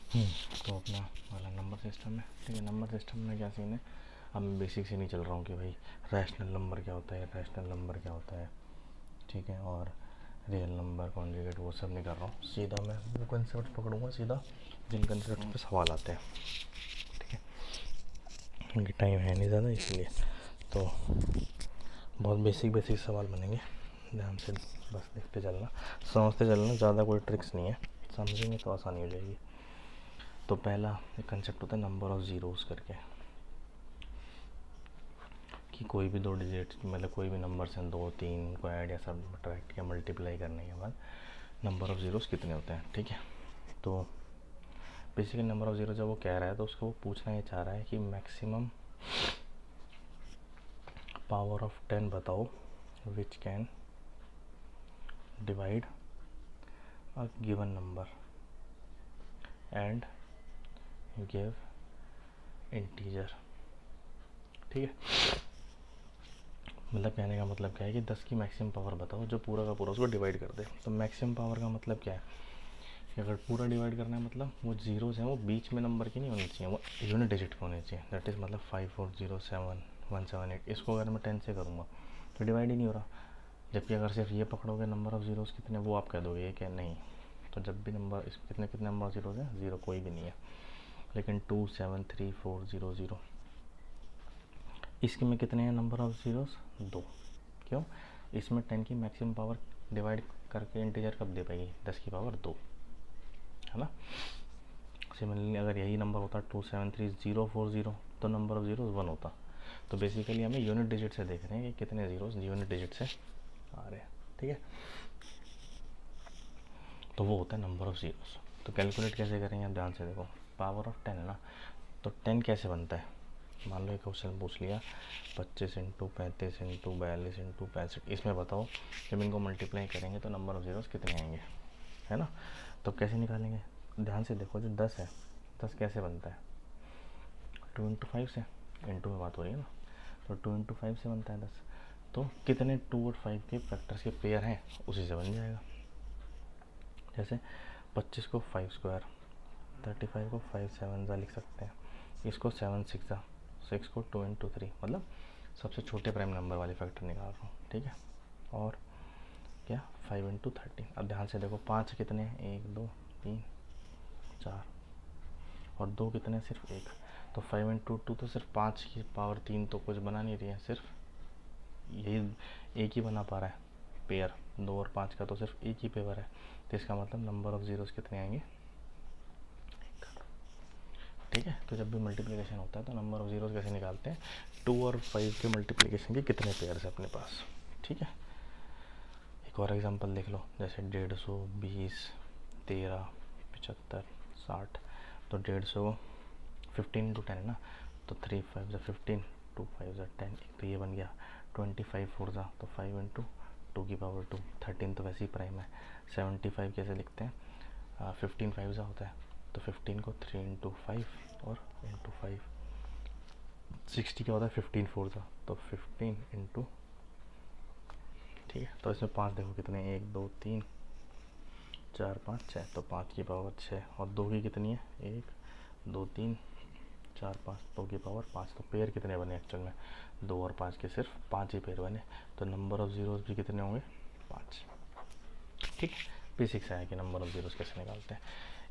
तो अपना वाला नंबर सिस्टम है, ठीक है। नंबर सिस्टम में क्या सीन है, अब मैं बेसिक से नहीं चल रहा हूँ कि भाई रैशनल नंबर क्या होता है, रैशनल नंबर क्या होता है, ठीक है, और रियल नंबर कॉन्जुगेट वो सब नहीं कर रहा हूँ। सीधा मैं वो कंसेप्ट पकड़ूंगा सीधा जिन कंसेप्ट पे सवाल आते हैं, ठीक है, क्योंकि टाइम है नहीं ज़्यादा इसलिए। तो बहुत बेसिक बेसिक सवाल बनेंगे, ध्यान से बस देखते चलना, समझते चलना, ज़्यादा कोई ट्रिक्स नहीं है, समझेंगे तो आसानी हो जाएगी। तो पहला एक कंसेप्ट होता है नंबर ऑफ़ ज़ीरोज़ करके, कि कोई भी दो डिजिट मतलब कोई भी नंबर से 2 3 को ऐड या सब्ट्रैक्ट या मल्टीप्लाई करने के बाद नंबर ऑफ़ ज़ीरोज़ कितने होते हैं, ठीक है। तो बेसिकली नंबर ऑफ़ ज़ीरो जब वो कह रहा है तो उसको वो पूछना ये चाह रहा है कि मैक्सिमम पावर ऑफ 10 बताओ which can divide a given number and give integer, ठीक है। मतलब कहने का मतलब क्या है कि 10 की मैक्सिमम पावर बताओ जो पूरा का पूरा उसको डिवाइड कर दे। तो मैक्सिमम पावर का मतलब क्या है कि अगर पूरा डिवाइड करना है मतलब वो जीरोज़ हैं वो बीच में नंबर की नहीं होनी चाहिए, वो यूनिट डिजिट की होनी चाहिए। दैट इज़ मतलब 5 4 0 7 1 7 8। इसको अगर मैं 10 से करूँगा तो डिवाइड ही नहीं हो रहा। जबकि अगर सिर्फ ये पकड़ोगे नंबर ऑफ़ ज़ीरोज़ कितने, वो आप कह दोगे ये क्या नहीं। तो जब भी नंबर इस कितने कितने नंबर ज़ीरोज़ हैं, ज़ीरो कोई भी नहीं है। लेकिन 2 7 3 4 0 0 इसके में कितने हैं नंबर ऑफ़ ज़ीरोज़, 2। क्यों, इसमें 10 की मैक्सिमम पावर डिवाइड करके इंटीजर कब दे पाएगी, 10 की पावर 2, है ना। सिमिलरली अगर यही नंबर होता 2 7 3 0 4 0 तो नंबर ऑफ़ ज़ीरोज़ 1 होता। तो बेसिकली हमें यूनिट डिजिट से देख रहे हैं कि कितने ज़ीरोज़ यूनिट डिजिट से आ रहे हैं, ठीक है। तो वो होता है नंबर ऑफ़ ज़ीरोज़। तो कैलकुलेट कैसे करेंगे आप ध्यान से देखो, पावर ऑफ 10 है ना, तो 10 कैसे बनता है। मान लो एक क्वेश्चन पूछ लिया 25 इंटू 35 इंटू 42 इंटू 65, इसमें बताओ जब इनको मल्टीप्लाई करेंगे तो नंबर ऑफ़ ज़ीरोज़ कितने आएंगे, है ना। तो कैसे निकालेंगे, ध्यान से देखो, जो 10 है 10 कैसे बनता है, 2 इंटू 5 से, इंटू में बात हो रही है ना, तो 2 इंटू 5 से बनता है 10। तो कितने 2 और 5 के फैक्टर्स के पेयर हैं उसी से बन जाएगा। जैसे 25 को 5 स्क्वायर, 35 को 5 7 ज़ा लिख सकते हैं, इसको 7 6 ज़ा 6 को 2 इंटू 3, मतलब सबसे छोटे प्राइम नंबर वाले फैक्टर निकाल रहा हूँ, ठीक है। और क्या 5 इंटू 13। अब ध्यान से देखो 5 कितने हैं, 1 2 3 4, और 2 कितने, सिर्फ 1। तो 5 इंटू 2 तो सिर्फ 5 की पावर 3 तो कुछ बना नहीं रही है, सिर्फ यही एक ही बना पा रहा है पेयर, 2 और 5 का तो सिर्फ एक ही पेयर है। तो इसका मतलब नंबर ऑफ़ ज़ीरोज़ कितने आएंगे, ठीक है। तो जब भी मल्टीप्लिकेशन होता है तो नंबर ऑफ़ ज़ीरोज़ कैसे निकालते हैं, 2 और 5 के मल्टीप्लिकेशन के कितने पेयर्स है अपने पास, ठीक है। एक और एग्जांपल देख लो, जैसे 150 20 13 75 60। तो 150 15 इंटू 10 है ना, तो 3 5 ज़ा 15, 2 5 ज़ा 10, एक तो ये बन गया। 25 4 ज़ा तो 5 इंटू 2 की पावर 2, 13 तो वैसे ही प्राइम है। 75 कैसे लिखते हैं, 15 5 ज़ा होता है, तो 15 को 3 इंटू 5 और इंटू 5। 60 क्या होता है 15 4 ज़ा, तो 15 इंटू, ठीक है। तो इसमें 5 देखो कितने, 1 2 3 4 5 6, तो 5 की पावर 6, और 2 की कितनी है, 1 2 3 4 5, 2 की पावर 5। तो पेयर कितने बने एक्चुअल में, 2 और 5 के सिर्फ 5 ही पेयर बने। तो नंबर ऑफ़ ज़ीरोज़ भी कितने होंगे, 5, ठीक है। बेसिक सा है कि नंबर ऑफ़ ज़ीरोज़ कैसे निकालते हैं।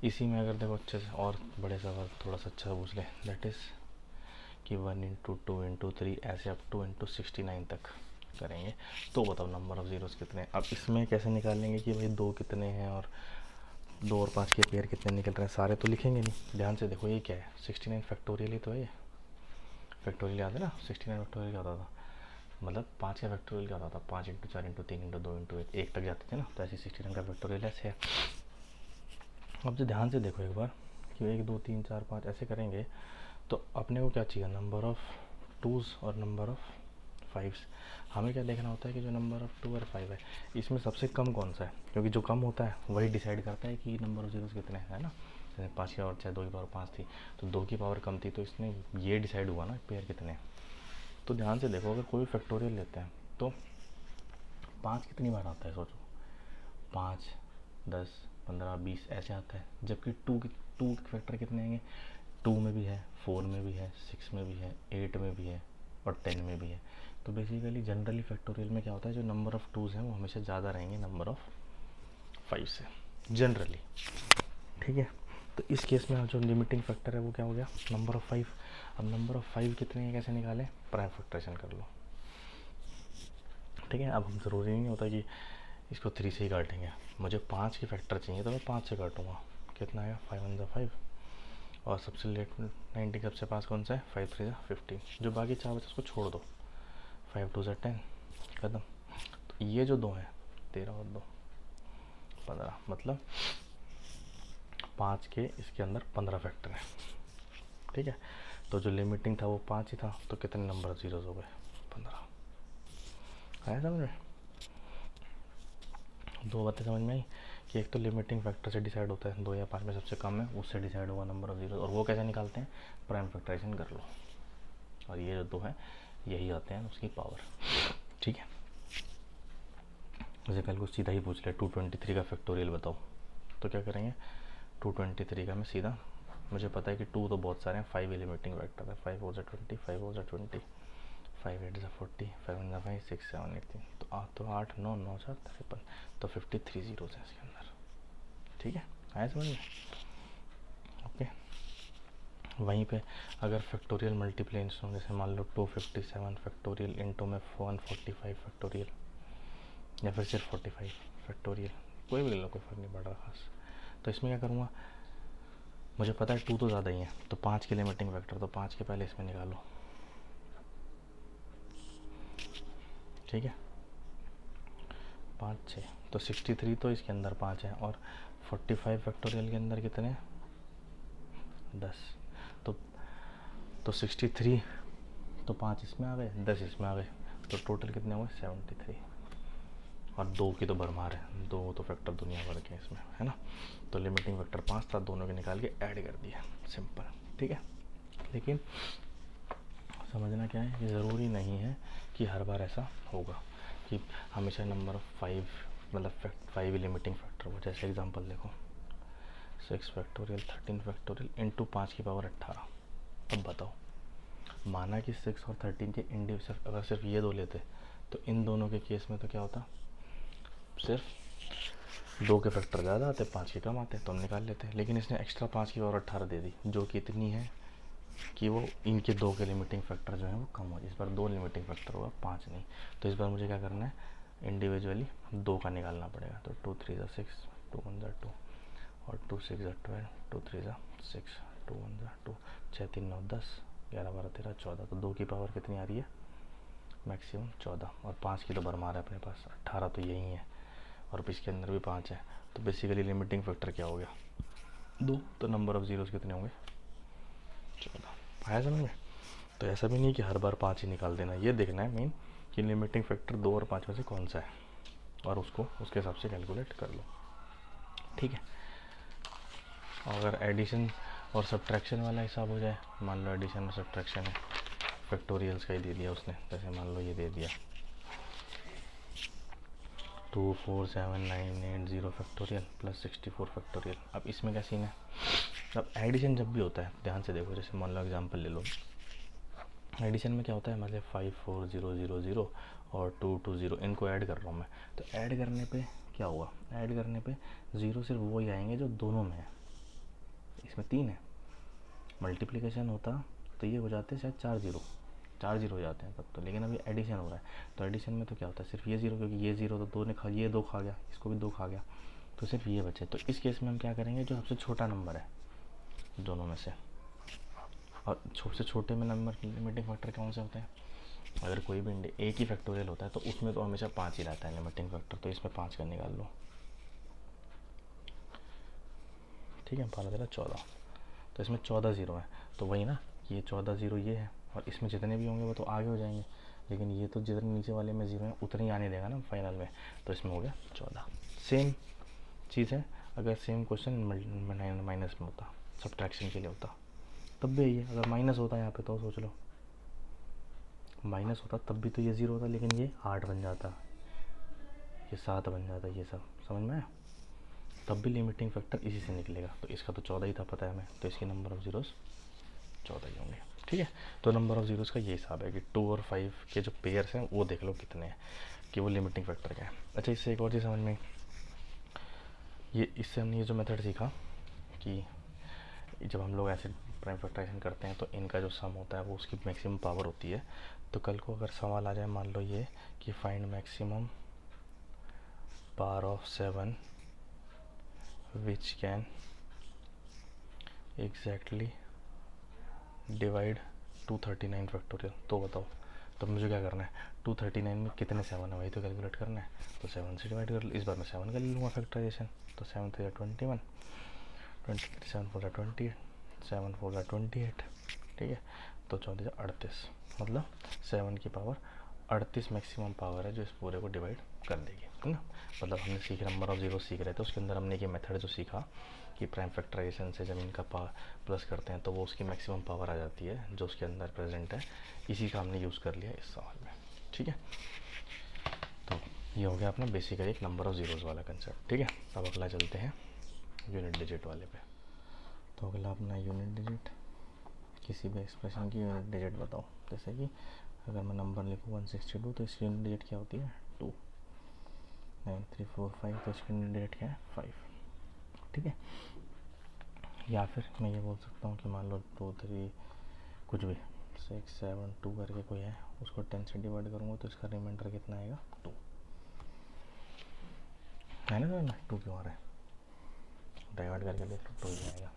इसी में अगर देखो अच्छे से और बड़े सवाल थोड़ा सा अच्छा पूछ ले, दैट इज़ कि 1 इंटू 2 इंटू 3 ऐसे अप टू इंटू 69 तक करेंगे, तो बताओ नंबर ऑफ़ ज़ीरोज़ कितने हैं। अब इसमें कैसे निकालेंगे कि भाई 2 कितने हैं और 2 और 5 के पेयर कितने निकल रहे हैं, सारे तो लिखेंगे नहीं। ध्यान से देखो ये क्या है, 69 फैक्टोरियल ही तो है ये। फैक्टोरियल याद है ना, 69 फैक्टोरियल क्या होता था, मतलब 5 का फैक्टोरियल क्या होता था, 5 इंटू 4 इंटू 3 इंटू 2 इंटू 1 तक जाते थे ना, तो ऐसे 69 का फैक्टोरियल ऐसे है। अब जो ध्यान से देखो एक बार कि 1 2 3 4 5 ऐसे करेंगे तो अपने को क्या चाहिए, नंबर ऑफ़ टूज़ और नंबर ऑफ़ फाइव्स। हमें क्या देखना होता है कि जो नंबर ऑफ़ 2 और 5 है इसमें सबसे कम कौन सा है, क्योंकि जो कम होता है वही डिसाइड करता है कि नंबर ऑफ़ ज़ीरोज़ कितने हैं, है ना। जैसे 5 की पावर 6, 2 की पावर 5 थी, तो 2 की पावर कम थी, तो इसने ये डिसाइड हुआ ना पेयर कितने हैं। तो ध्यान से देखो, अगर कोई फैक्टोरियल लेते हैं तो 5 कितनी बार आता है सोचो, 5 10 15 20 ऐसे आता है, जबकि 2 टू के फैक्टर कितने आएंगे, 2 में भी है, 4 में भी है, 6 में भी है, 8 में भी है और 10 में भी है। तो बेसिकली जनरली फैक्टोरियल में क्या होता है, जो नंबर ऑफ़ टूज़ हैं वो हमेशा ज़्यादा रहेंगे नंबर ऑफ़ 5 से जनरली, ठीक है। तो इस केस में जो लिमिटिंग फैक्टर है वो क्या हो गया, नंबर ऑफ़ 5। अब नंबर ऑफ़ 5 कितने हैं कैसे निकालें, प्राइम फैक्टराइजेशन कर लो, ठीक है। अब हम ज़रूरी नहीं होता कि इसको 3 से ही काटेंगे, मुझे 5 की फैक्टर चाहिए तो मैं 5 से काटूँगा, कितना आएगा 5 1 ज़ा 5 और सबसे लेट 90 सबसे पास कौन सा है, 5 3 ज़ा 15, जो बाकी 4 बचे उसको छोड़ दो, 5 2 ज़ा 10 खत्म। तो ये जो 2 हैं 13 और 2 15, मतलब 5 के इसके अंदर 15 फैक्टर है, ठीक है। तो जो लिमिटिंग था वो 5 ही था, तो कितने नंबर जीरोज हो गए, 15। आया समझ में, दो बातें समझ में आई कि एक तो लिमिटिंग फैक्टर से डिसाइड होता है, 2 या 5 में सबसे कम है उससे डिसाइड होगा नंबर ऑफ जीरो, और वो कैसे निकालते हैं, प्राइम फैक्टराइजेशन कर लो, और ये जो 2 है यही आते हैं उसकी पावर, ठीक है। जैसे कल को सीधा ही पूछ ले 223 का फैक्टोरियल बताओ, तो क्या करेंगे, 223 का मैं सीधा, मुझे पता है कि 2 तो बहुत सारे हैं, 5 लिमिटिंग फैक्टर है, 5 4 ज़ा 20, 5 4 ज़ा 20, 5 8 ज़ा 40, 5 1 ज़ा 5, 6 7 8 3, तो 8 9 9 4 53, तो 53 जीरोज हैं इसके अंदर, ठीक है। आया समझ में, ओके। वहीं पे अगर फैक्टोरियल मल्टीप्लिकेशन, जैसे मान लो 257 फैक्टोरियल इंटू में 145 फैक्टोरियल, या फिर सिर्फ 45 फैक्टोरियल, कोई भी ले लो, कोई फ़र्क नहीं पड़ रहा खास। तो इसमें क्या करूँगा, मुझे पता है 2 तो ज़्यादा ही है, तो 5 के लिमिटिंग फैक्टर, तो 5 के पहले इसमें निकालो, ठीक है। 5 6 तो 63 तो इसके अंदर 5 है, और 45 फैक्टोरियल के अंदर कितने हैं, 10। तो 63, तो 5 इसमें आ गए, 10 इसमें आ गए, तो टोटल कितने हुए 73, और 2 की तो भरमार है, 2 तो फैक्टर दुनिया भर के इसमें है ना। तो लिमिटिंग फैक्टर 5 था, दोनों के निकाल के ऐड कर दिया, सिंपल, ठीक है। लेकिन समझना क्या है, ये ज़रूरी नहीं है कि हर बार ऐसा होगा कि हमेशा नंबर ऑफ़ 5 मतलब 5 लिमिटिंग फैक्टर हो। जैसे एग्जांपल देखो, 6 फैक्टोरियल 13 फैक्टोरियल इंटू 5 की पावर 18। अब बताओ, माना कि 6 और 13 के इंडिविजुअल अगर सिर्फ ये 2 लेते तो इन दोनों के केस में तो क्या होता, सिर्फ 2 के फैक्टर ज़्यादा आते, 5 के कम आते, तो हम निकाल लेते। लेकिन इसने एक्स्ट्रा 5 की पावर 18 दे दी, जो कि इतनी है कि वो इनके 2 के लिमिटिंग फैक्टर जो है वो कम हो। इस बार 2 लिमिटिंग फैक्टर होगा, 5 नहीं। तो इस बार मुझे क्या करना है, इंडिविजुअली 2 का निकालना पड़ेगा। तो 2 3 ज़ा 6, 2 1 ज़ा 2 और 2 6 ज़ा 12, 2 3 ज़ा 6, 2 1 ज़ा 2, 6 3 9 10, 11 12 13 14। तो 2 की पावर कितनी आ रही है, मैक्सिमम 14, और 5 की तो भरमार है अपने पास, 18 तो यही है, और इसके अंदर भी 5 है। तो बेसिकली लिमिटिंग फैक्टर क्या हो गया, 2। तो नंबर ऑफ जीरोज़ कितने होंगे, 14। आया समझ में। तो ऐसा भी नहीं कि हर बार 5 ही निकाल देना, ये देखना है मेन कि लिमिटिंग फैक्टर 2 और 5 में से कौन सा है, और उसको उसके हिसाब से कैलकुलेट कर लो, ठीक है। अगर एडिशन और सब्ट्रैक्शन वाला हिसाब हो जाए, मान लो एडिशन और सब्ट्रैक्शन है, फैक्टोरियल्स का ही दे दिया उसने, जैसे मान लो ये दे दिया 2 4 7 9 8 0 फैक्टोरियल प्लस 64 फैक्टोरियल। अब इसमें क्या सीन है, अब एडिशन जब भी होता है ध्यान से देखो, जैसे मान लो एग्जांपल ले लो, एडिशन में क्या होता है, मतलब 5 4 0 0 0 और 2 2 0, इनको ऐड कर रहा हूँ मैं। तो ऐड करने पे क्या हुआ, ऐड करने पे ज़ीरो सिर्फ वो ही आएंगे जो दोनों में है, इसमें 3 है। मल्टीप्लिकेशन होता तो ये हो जाते शायद 4 जीरो हो जाते हैं तब तो, लेकिन अभी एडिशन हो रहा है। तो एडिशन में तो क्या होता है, सिर्फ ये ज़ीरो, क्योंकि ये ज़ीरो तो 2 ने खा, ये 2 खा गया, इसको भी 2 खा गया, तो सिर्फ ये बचे। तो इस केस में हम क्या करेंगे, जो सबसे छोटा नंबर है दोनों में से, और सबसे छोटे में नंबर लिमिटिंग फैक्टर कौन से होते हैं, अगर कोई भी एक ही फैक्टोरियल होता है तो उसमें तो हमेशा 5 ही रहता है लिमिटिंग फैक्टर, तो इसमें 5 का निकाल लो, ठीक है। 12 13 14, तो इसमें 14 ज़ीरो है, तो वही ना, ये 14 ज़ीरो ये है, और इसमें जितने भी होंगे वो तो आगे हो जाएंगे, लेकिन ये तो जितने नीचे वाले में ज़ीरो है उतने ही आने देगा ना फाइनल में, तो इसमें हो गया 14। सेम चीज़ है, अगर सेम क्वेश्चन माइनस में होता, सब्ट्रैक्शन के लिए होता, तब भी यही है। अगर माइनस होता यहाँ पे तो सोच लो, माइनस होता तब भी तो ये 0 होता, लेकिन ये 8 बन जाता, ये 7 बन जाता, ये सब समझ में आया। तब भी लिमिटिंग फैक्टर इसी से निकलेगा। तो इसका तो 14 ही था पता है हमें, तो इसकी नंबर ऑफ़ ज़ीरोज़ 14 ही होंगे। ठीक है, तो नंबर ऑफ़ ज़ीरोज़ का ये हिसाब है कि 2 और 5 के जो पेयर्स हैं वो देख लो कितने हैं, कि वो लिमिटिंग फैक्टर क्या है। अच्छा, इससे एक और चीज़ समझ में, ये इससे हमने ये जो मेथड सीखा कि जब हम लोग ऐसे प्राइम फैक्टराइजेशन करते हैं तो इनका जो सम होता है वो उसकी मैक्सिमम पावर होती है। तो कल को अगर सवाल आ जाए मान लो ये कि find maximum power of 7 which can exactly divide 239 factorial, तो बताओ तो मुझे क्या करना है, 239 में कितने 7 है वही तो कैलकुलेट करना है। तो 7 से डिवाइड कर लो, इस बार मैं 7 का ले लूँगा फैक्टराइजेशन। तो 7 3 21, 23 7 4 28, 7 4 28, ठीक है। तो 14 38, मतलब 7 की पावर 38 मैक्सिमम पावर है जो इस पूरे को डिवाइड कर देगी, है ना। मतलब हमने सीख नंबर ऑफ ज़ीरो सीख रहे थे, उसके अंदर हमने ये मेथड जो सीखा कि प्राइम फैक्टराइजेशन से जब इनका प्लस करते हैं तो वो उसकी मैक्सिमम पावर आ जाती है जो उसके अंदर प्रेजेंट है, इसी का हमने यूज़ कर लिया इस सवाल में। ठीक है, तो ये हो गया अपना बेसिकली एक नंबर ऑफ ज़ीरोज़ वाला कंसेप्ट। ठीक है, अब अगला चलते हैं यूनिट डिजिट वाले पे। तो अगला अपना यूनिट डिजिट, किसी भी एक्सप्रेशन की यूनिट डिजिट बताओ। जैसे कि अगर मैं नंबर लिखूँ 162 तो इसकी यूनिट डिजिट क्या होती है 2, 9 3 4 5 तो इसकी यूनिट डिजिट क्या है 5। ठीक है, या फिर मैं ये बोल सकता हूँ कि मान लो 2 3 कुछ भी 6 7 2 करके कोई है, उसको 10 से डिवाइड करूँगा तो इसका रिमाइंडर कितना आएगा 2, है ना। ना 2 क्यों आ रहा है, डिवाइड करके देख लो 2 ही आएगा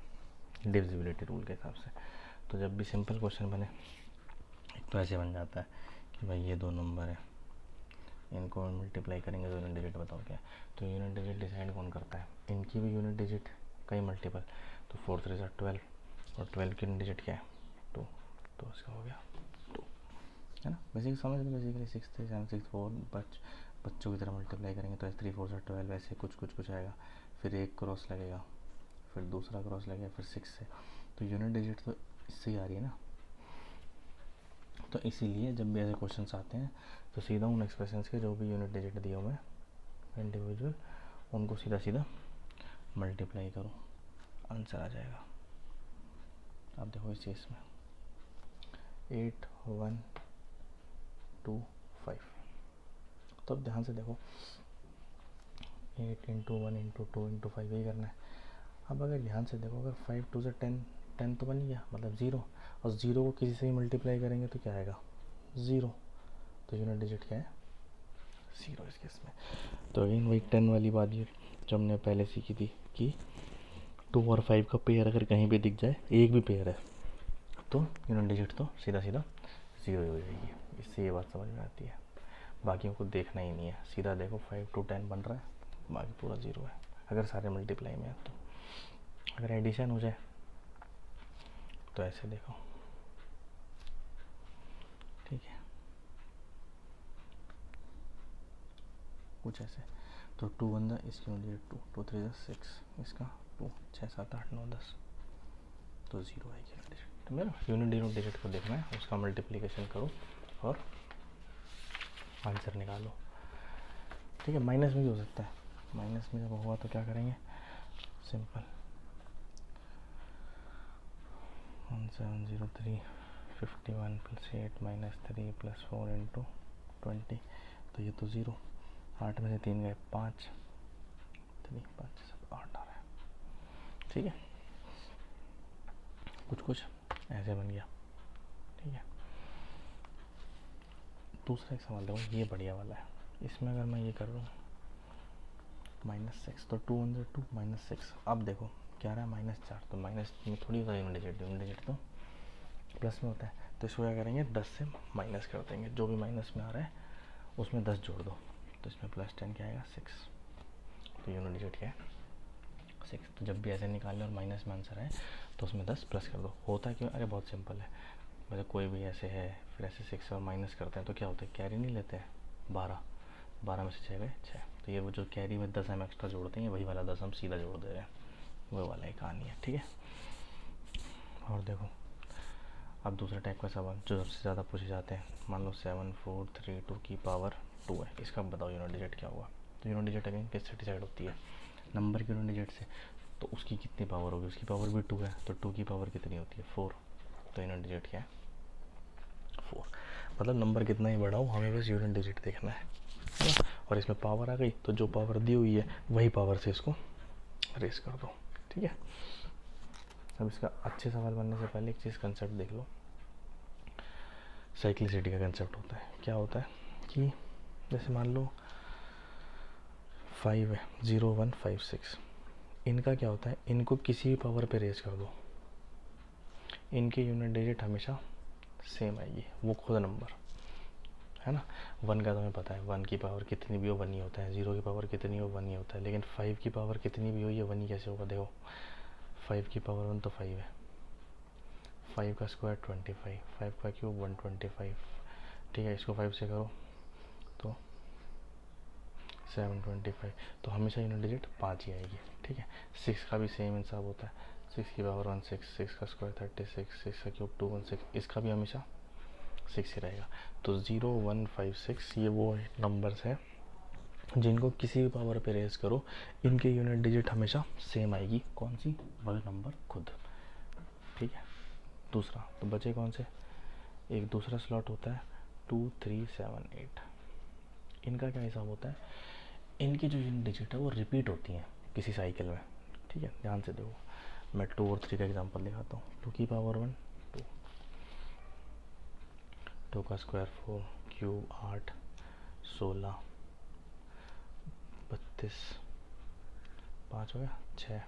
डिविजिबिलिटी रूल के हिसाब से। तो जब भी सिंपल क्वेश्चन बने एक तो ऐसे बन जाता है कि भाई ये दो नंबर है, इनको मल्टीप्लाई करेंगे तो यूनिट डिजिट बताओ क्या है। तो यूनिट डिजिट डिसाइड कौन करता है, इनकी भी यूनिट डिजिट कई मल्टीपल, तो 4 3 12 और 12 की यूनिट डिजिट क्या है 2, तो इसका हो गया 2, है ना। बेसिक समझ लो, बेसिकली 6 3 7 6 4 बच्चों की तरह मल्टीप्लाई करेंगे तो 3 4 12 ऐसे कुछ आएगा, फिर एक क्रॉस लगेगा, फिर दूसरा क्रॉस लगेगा, फिर 6 से, तो यूनिट डिजिट तो इससे ही आ रही है ना। तो इसीलिए जब भी ऐसे क्वेश्चंस आते हैं तो सीधा उन एक्सप्रेशंस के जो भी यूनिट डिजिट दिए हुए हैं इंडिविजुअल, उनको सीधा सीधा मल्टीप्लाई करो, आंसर आ जाएगा। अब देखो इस चीज़ में 8 1 2 5, तो अब ध्यान से देखो 8 इंटू 1 इंटू 2 इंटू 5 यही करना है। अब अगर ध्यान से देखो, अगर 5 2 से 10 10 तो बन गया, मतलब 0, और 0 को किसी से ही मल्टीप्लाई करेंगे तो क्या आएगा 0, तो यूनिट डिजिट क्या है 0 इस केस में। तो अगेन वही 10 वाली बात ये जो हमने पहले सीखी थी कि 2 और 5 का पेयर अगर कहीं भी दिख जाए, एक भी पेयर है, तो यूनिट डिजिट तो सीधा सीधा 0 ही हो जाएगी। इससे ये बात समझ में आती है, बाकियों को देखना ही नहीं है, सीधा देखो 5 to 10 बन रहा है, बाकी पूरा 0 है अगर सारे मल्टीप्लाई में है। तो अगर एडिशन हो जाए तो ऐसे देखो, ठीक है, कुछ ऐसे, तो 2 1 इसकी यूनिट डिजिट 2 2 3 6, इसका 2 6 7 8 9 10, तो 0 आएगी यूनिट डिजिट। तो मेरा यूनिट डिजिट को देखना है, उसका मल्टीप्लिकेशन करो और आंसर निकालो। ठीक है, माइनस में भी हो सकता है, माइनस में जब होगा तो क्या करेंगे, सिंपल 1703 51 + 8 - 3 + 4 × 20, तो ये तो 0, 8 में से 3 गए 5, 3 5 7 8 आ रहा है। ठीक है, कुछ ऐसे बन गया। ठीक है, दूसरा एक सवाल देखो, ये बढ़िया वाला है। इसमें अगर मैं ये कर रहा हूँ -6, तो 2 1 2 -6, अब देखो क्या रहा है -4, तो माइनस में थोड़ी होता है यूनिट डिजिट तो प्लस में होता है, तो इसको क्या करेंगे 10 से माइनस कर देंगे, जो भी माइनस में आ रहा है उसमें 10 जोड़ दो, तो इसमें +10 क्या आएगा 6, तो यूनिट डिजिट क्या है 6। तो जब भी ऐसे निकालें और माइनस में आंसर आए तो उसमें 10 प्लस कर दो। होता है क्यों, अरे बहुत सिंपल है, मतलब कोई भी ऐसे है फिर ऐसे 6 और माइनस करते हैं तो क्या होता है, कैरी नहीं लेते हैं, 12 में से 6 गए 6, तो ये वो जो कैरी में 10 हम एक्स्ट्रा जोड़ते हैं वही वाला 10 हम सीधा जोड़ दे रहे हैं, वो वाला ही कहानी है। ठीक है, और देखो अब दूसरा टाइप का सवाल जो सबसे ज़्यादा पूछे जाते हैं, मान लो 7 4 3 2 की पावर 2 है, इसका बताओ यूनिट डिजिट क्या हुआ। तो यूनिट डिजिट अगेन किससे डिसाइड होती है, नंबर के यूनिट डिजिट से, तो उसकी कितनी पावर होगी, उसकी पावर भी 2 है, तो 2 की पावर कितनी होती है 4, तो यूनिट डिजिट क्या है 4। मतलब नंबर कितना ही बड़ा हो, हमें बस यूनिट डिजिट देखना है ना। और इसमें पावर आ गई, तो जो पावर दी हुई है वही पावर से इसको रेस कर दो, ठीक है। अब इसका अच्छे सवाल बनने से पहले एक चीज़ कंसेप्ट देख लो। साइक्लिसिटी का कंसेप्ट होता है, क्या होता है कि जैसे मान लो 5 है, 0 1 5 6, इनका क्या होता है, इनको किसी भी पावर पे रेस कर दो, इनकी यूनिट डिजिट हमेशा सेम आएगी, वो खुद नंबर है ना। 1 का तुम्हें पता है, 1 की पावर कितनी भी हो 1 ही होता है, 0 की पावर कितनी हो 1 ही होता है, लेकिन 5 की पावर कितनी भी हो ये 1 ही कैसे होगा, देखो 5 की पावर 1 तो 5 है, 5 का स्क्वायर 25, 5 का क्यूब 125, ठीक है। इसको 5 से करो तो 725, तो हमेशा यूनिट डिजिट 5 ही आएगी, ठीक है। 6 का भी सेम हिसाब होता है, 6 की पावर 1 6, 6 का स्क्वायर 36, 6 का क्यूब 216, इसका भी हमेशा 6 ही रहेगा। तो 0 1 5 6 ये वो नंबर्स हैं जिनको किसी भी पावर पे रेस करो, इनके यूनिट डिजिट हमेशा सेम आएगी, कौन सी, वही नंबर खुद, ठीक है। दूसरा तो बचे कौन से, एक दूसरा स्लॉट होता है 2 3 7 8, इनका क्या हिसाब होता है, इनकी जो यूनिट डिजिट है वो रिपीट होती हैं किसी साइकिल में, ठीक है। ध्यान से देखो, मैं 2 और 3 का एग्जांपल दिखाता हूँ। 2 की पावर 1 2, 2 का स्क्वायर 4, क्यूब 8, 16 32, 5 हो गया 6,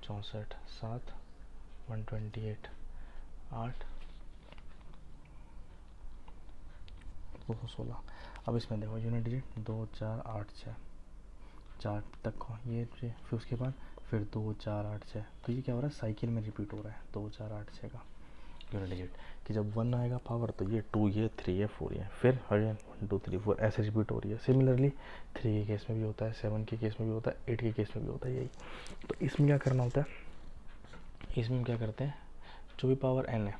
64 7, 128 8, 216। अब इसमें देखो यूनिट डिजिट 2 4 8 6, 4 तक को ये फिर उसके बाद फिर 2 4 8 6, तो ये क्या हो रहा है, साइकिल में रिपीट हो रहा है 2 4 8 6 का यूनिट डिजिट, कि जब 1 आएगा पावर तो ये 2 ये 3 ये 4 ये, फिर अगेन 1 2 3 4 ऐसे रिपीट हो रही है। सिमिलरली 3 के केस में भी होता है, 7 के केस में भी होता है, 8 के केस में भी होता है यही। तो इसमें क्या करना होता है, इसमें क्या करते हैं, जो भी पावर n है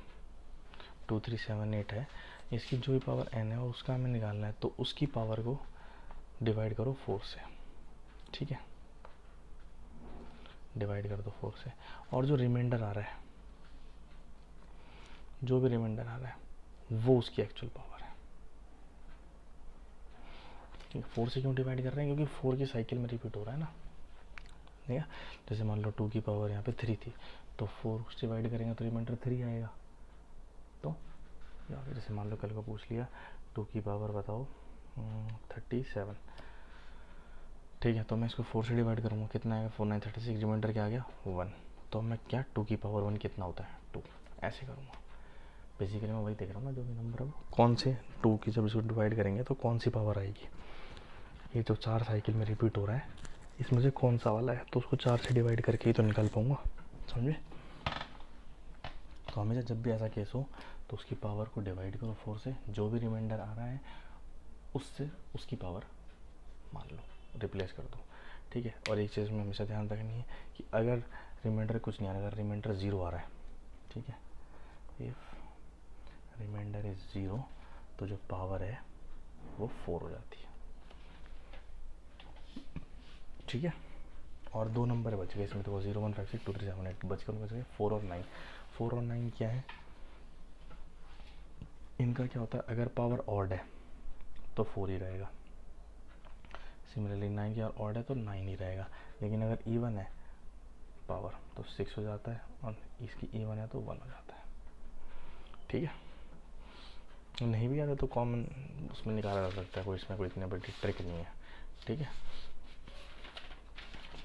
2 3 7 8 है, इसकी जो भी पावर n है और उसका हमें निकालना है, तो उसकी पावर को डिवाइड करो 4 से, ठीक है, डिवाइड कर दो 4 से, और जो रिमाइंडर आ रहा है, जो भी रिमाइंडर आ रहा है वो उसकी एक्चुअल पावर है, ठीक है। 4 से क्यों डिवाइड कर रहे हैं, क्योंकि 4 की साइकिल में रिपीट हो रहा है ना, ठीक है। जैसे मान लो 2 की पावर यहाँ पे 3 थी, तो 4 से डिवाइड करेंगे तो रिमाइंडर 3 आएगा, तो या फिर जैसे मान लो कल को पूछ लिया 2 की पावर बताओ 37, ठीक है, तो मैं इसको 4 से डिवाइड करूँगा, कितना आएगा 4 9 36, रिमाइंडर क्या आ गया 1, तो मैं क्या 2 की पावर 1 कितना होता है 2, ऐसे करूँगा। बेसिकली मैं वही देख रहा हूँ ना, जो भी नंबर है वो कौन से 2 की जब इसको डिवाइड करेंगे तो कौन सी पावर आएगी, ये जो 4 साइकिल में रिपीट हो रहा है इसमें से कौन सा वाला है, तो उसको 4 से डिवाइड करके ही तो निकाल पाऊँगा, समझे। तो हमेशा जब भी ऐसा केस हो तो उसकी पावर को डिवाइड करो 4 से, जो भी रिमाइंडर आ रहा है उससे उसकी पावर मान लो रिप्लेस कर दो, ठीक है। और एक चीज़ में हमेशा ध्यान रखनी है कि अगर रिमाइंडर कुछ नहीं आ रहा, अगर रिमाइंडर 0 आ रहा है, ठीक है, इफ़ रिमाइंडर इज 0, तो जो पावर है वो 4 हो जाती है, ठीक है। और 2 नंबर बच गए इसमें, तो 0 1 5 6 2 3 7 8 बच गए 4 और 9। 4 और 9 क्या है, इनका क्या होता है, अगर पावर ऑड है तो 4 ही रहेगा, सिमिलरली 9 की ऑड है तो 9 ही रहेगा, लेकिन अगर इवन है पावर तो 6 हो जाता है, और इसकी इवन है तो 1 हो जाता है, ठीक है। नहीं भी आता तो कॉमन उसमें निकाला जा सकता है, कोई इसमें कोई इतनी बड़ी ट्रिक नहीं है, ठीक है।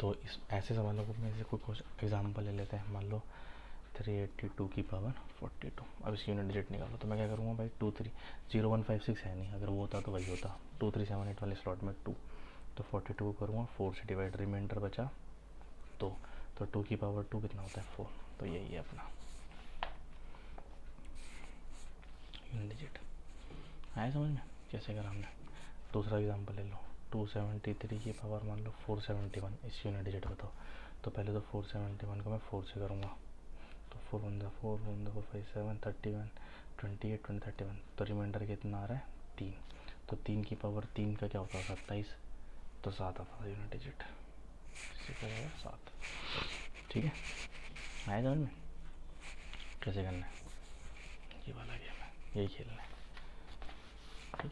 तो इस ऐसे सवालों को में से कोई एग्जाम्पल ले लेते हैं। मान लो 382 की पावर 42, अब इसकी यूनिट डिजिट निकालो, तो मैं क्या करूँगा भाई 2 3 0 1 5 6 है नहीं, अगर वो होता तो वही होता 2 3 7 8 वाले स्लॉट में 2, तो 42 को करूँगा 4 से डिवाइड, रिमाइंडर बचा तो 2 की पावर 2 कितना होता है 4, तो यही है अपना यूनिट डिजिट। आया समझ में कैसे करा हमने। दूसरा एग्जांपल ले लो, 273 की पावर मान लो 471, इस यूनिट डिजिट बताओ, तो पहले तो 471 को मैं 4 से करूँगा, तो 4 1 4 1 4 5 7 31 28 20 31, तो रिमाइंडर कितना आ रहा है 3, तो 3 की पावर 3 का क्या होता है 27, तो 7 आता था यूनिट डिजिट, 6 हो 7। ठीक है, आया समझ में कैसे करना है? ये वाला गेम है, यही खेलना है। ठीक है,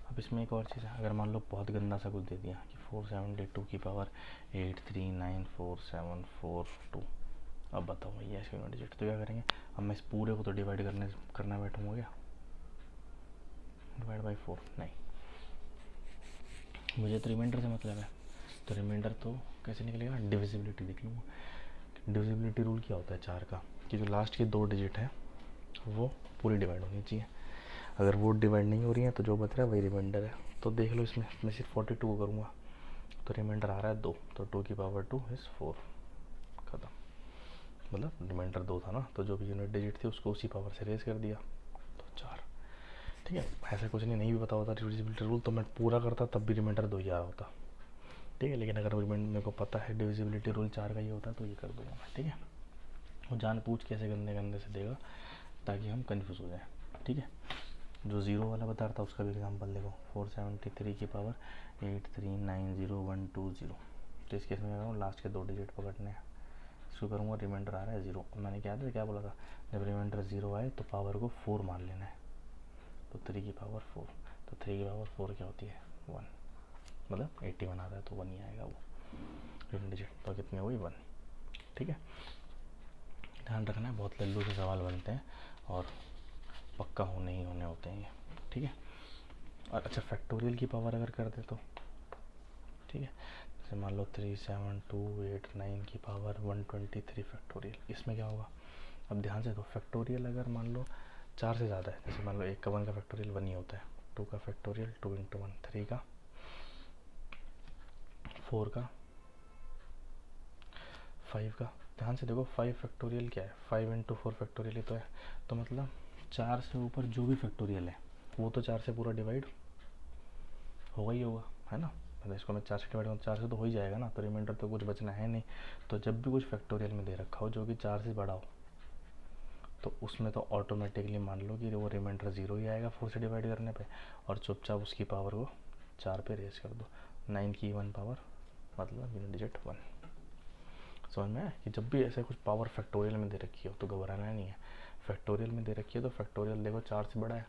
अब इसमें एक और चीज़ है, अगर मान लो बहुत गंदा सा कुछ दे दिया कि 472 की पावर 83944742, अब बताओ भैया इसके यूनिट डिजिट तो क्या करेंगे? अब मैं इस पूरे को तो डिवाइड करना बैठूंगा क्या? डिवाइड बाई 4 नहीं, मुझे तो रिमाइंडर से मतलब है, तो रिमाइंडर तो कैसे निकलेगा? डिविजिबिलिटी देख लूँगा। डिविजिबिलिटी रूल क्या होता है 4 का, कि जो लास्ट के 2 डिजिट है वो पूरी डिवाइड होनी चाहिए। अगर वो डिवाइड नहीं हो रही है तो जो बच रहा है वही रिमाइंडर है। तो देख लो इसमें मैं सिर्फ 42 को करूँगा तो रिमाइंडर आ रहा है 2, तो 2 की पावर 2 इज़ 4, ख़त्म। मतलब रिमाइंडर 2 था ना, तो जो भी यूनिट डिजिट थी उसको उसी पावर से रेज कर दिया, तो 4। ठीक है, ऐसा कुछ नहीं भी पता होता डिविजिबिलिटी रूल तो मैं पूरा करता तब भी रिमाइंडर 2 ही आ रहा होता। ठीक है, लेकिन अगर मेरे को पता है डिविजिबिलिटी रूल 4 का ही होता है तो ये कर दूँगा मैं। ठीक है, वो जान पूछ कैसे गंदे से देगा ताकि हम कंफ्यूज हो जाएं। ठीक है, जो 0 वाला बता रहा था उसका भी एग्जांपल देखो, 473 की पावर 8390120। तो इस केस में क्या करूँ? लास्ट के 2 डिजिट पकड़ने हैं, इसको करूँगा रिमाइंडर आ रहा है 0। मैंने क्या बोला था, जब रिमाइंडर 0 आए तो पावर को 4 मान लेना है, तो 3 की पावर 4, तो 3 की पावर 4 क्या होती है? 1, मतलब 81 आता है तो 1 ही आएगा वो यूनिट डिजिट, तो कितनी हुई? 1। ठीक है, ध्यान रखना है, बहुत लल्लू से सवाल बनते हैं और पक्का होने ही होने होते हैं ये। ठीक है, और अच्छा फैक्टोरियल की पावर अगर कर दे तो ठीक है, जैसे मान लो 37289 की पावर 123 फैक्टोरियल, इसमें क्या होगा? अब ध्यान से दो, फैक्टोरियल अगर मान लो 4 से ज़्यादा है, जैसे मान लो 1 का 1 का फैक्टोरियल 1 ही होता है, 2 का फैक्टोरियल 2 × 1, 3 का, 4 का, 5 का। ध्यान से देखो 5 फैक्टोरियल क्या है? 5 × 4 फैक्टोरियल ही तो है, तो मतलब 4 से ऊपर जो भी फैक्टोरियल है वो तो 4 से पूरा डिवाइड होगा ही होगा, है ना? मतलब इसको मैं 4 से डिवाइड करूँ 4 से तो हो ही जाएगा ना, तो रिमाइंडर तो कुछ बचना है नहीं। तो जब भी कुछ फैक्टोरियल में दे रखा हो जो कि 4 से बड़ा हो तो उसमें तो ऑटोमेटिकली मान लो कि वो रिमाइंडर 0 ही आएगा 4 से डिवाइड करने पे, और चुपचाप उसकी पावर को 4 पे रेस कर दो, 9 की 1 पावर मतलब यूनिट डिजिट 1। समझ में आया कि जब भी ऐसे कुछ पावर फैक्टोरियल में दे रखी हो तो घबराना नहीं है। फैक्टोरियल में दे रखी है तो फैक्टोरियल देखो 4 से बड़ा है,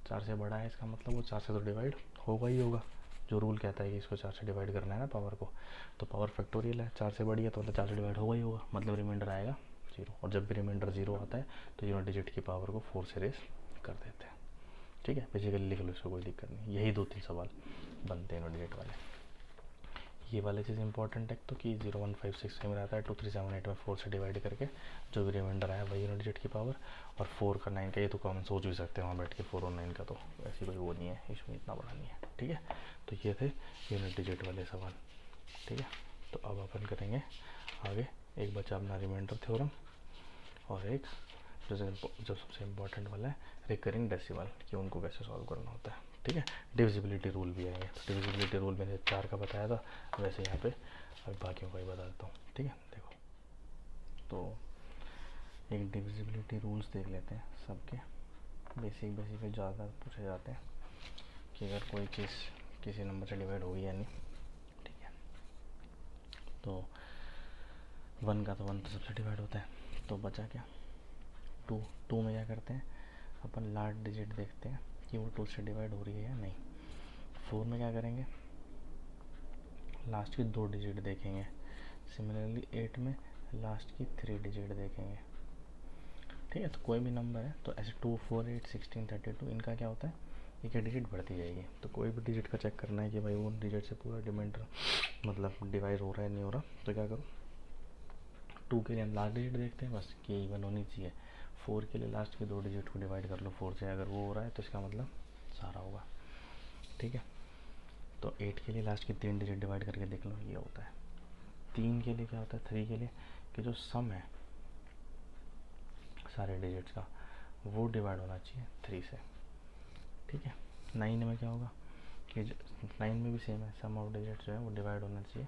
4 से बड़ा है इसका मतलब वो 4 से तो डिवाइड होगा ही होगा, जो रूल कहता है कि इसको 4 से डिवाइड करना है ना पावर को, तो पावर फैक्टोरियल है 4 से बड़ी है तो मतलब 4 से डिवाइड होगा ही होगा, मतलब रिमाइंडर आएगा 0। और जब भी रिमाइंडर 0 आता है तो यूनिट डिजिट की पावर को 4 से रेस कर देते हैं। ठीक है, बेसिकली लिख लो, इसको कोई दिक्कत नहीं, यही 2-3 सवाल बनते हैं यूनिट डिजिट वाले। ये वाले चीज़ इंपॉर्टेंट है तो कि 0156 में रहता है 2378 में 4 से डिवाइड करके जो भी रिमाइंडर आया वही यूनिट डिजिट की पावर, और 4 का 9 का ये तो कॉमन सोच भी सकते हैं वहाँ बैठ के, 4 और 9 का तो ऐसी कोई वो नहीं है, इसमें इतना बड़ा नहीं है। ठीक है, तो ये थे यूनिट डिजिट वाले सवाल। ठीक है, तो अब अपन करेंगे आगे, एक बचा अपना रिमाइंडर थ्योरम और एक जो सबसे इम्पोर्टेंट वाला है रिकरिंग डेसिमल, कि उनको कैसे सॉल्व करना होता है। ठीक है, डिविजिबिलिटी रूल भी आएंगे, तो डिविजिबिलिटी रूल मैंने 4 का बताया था, वैसे यहाँ पे अभी बाकियों का ही बता देता हूँ। ठीक है, देखो तो एक डिविजिबिलिटी रूल्स देख लेते हैं सबके, बेसिक ज़्यादा पूछे जाते हैं कि अगर कोई चीज़ किसी नंबर से डिवाइड होगी या नहीं। ठीक है, तो 1 का तो 1 तो सबसे डिवाइड होता है, तो बचा क्या? 2 में क्या करते हैं अपन? लास्ट डिजिट देखते हैं कि वो 2 से डिवाइड हो रही है या नहीं। 4 में क्या करेंगे? लास्ट की 2 डिजिट देखेंगे। सिमिलरली 8 में लास्ट की 3 डिजिट देखेंगे। ठीक है, तो कोई भी नंबर है तो ऐसे 2, 4, 8, 16, 32 इनका क्या होता है, एक डिजिट बढ़ती जाएगी। तो कोई भी डिजिट का चेक करना है कि भाई वो डिजिट से पूरा रिमाइंडर मतलब डिवाइड हो रहा है नहीं हो रहा, तो क्या करो? 2 के लिए हम लास्ट डिजिट देखते हैं बस कि इवन होनी चाहिए। 4 के लिए लास्ट के 2 डिजिट को डिवाइड कर लो 4 से, अगर वो हो रहा है तो इसका मतलब सारा होगा। ठीक है, तो 8 के लिए लास्ट की 3 डिजिट डिवाइड करके देख लो, ये होता है। 3 के लिए क्या होता है? 3 के लिए कि जो सम है सारे डिजिट्स का वो डिवाइड होना चाहिए 3 से। ठीक है, 9 में क्या होगा कि 9 में भी सेम है, सम ऑफ डिजिट जो है वो डिवाइड होना चाहिए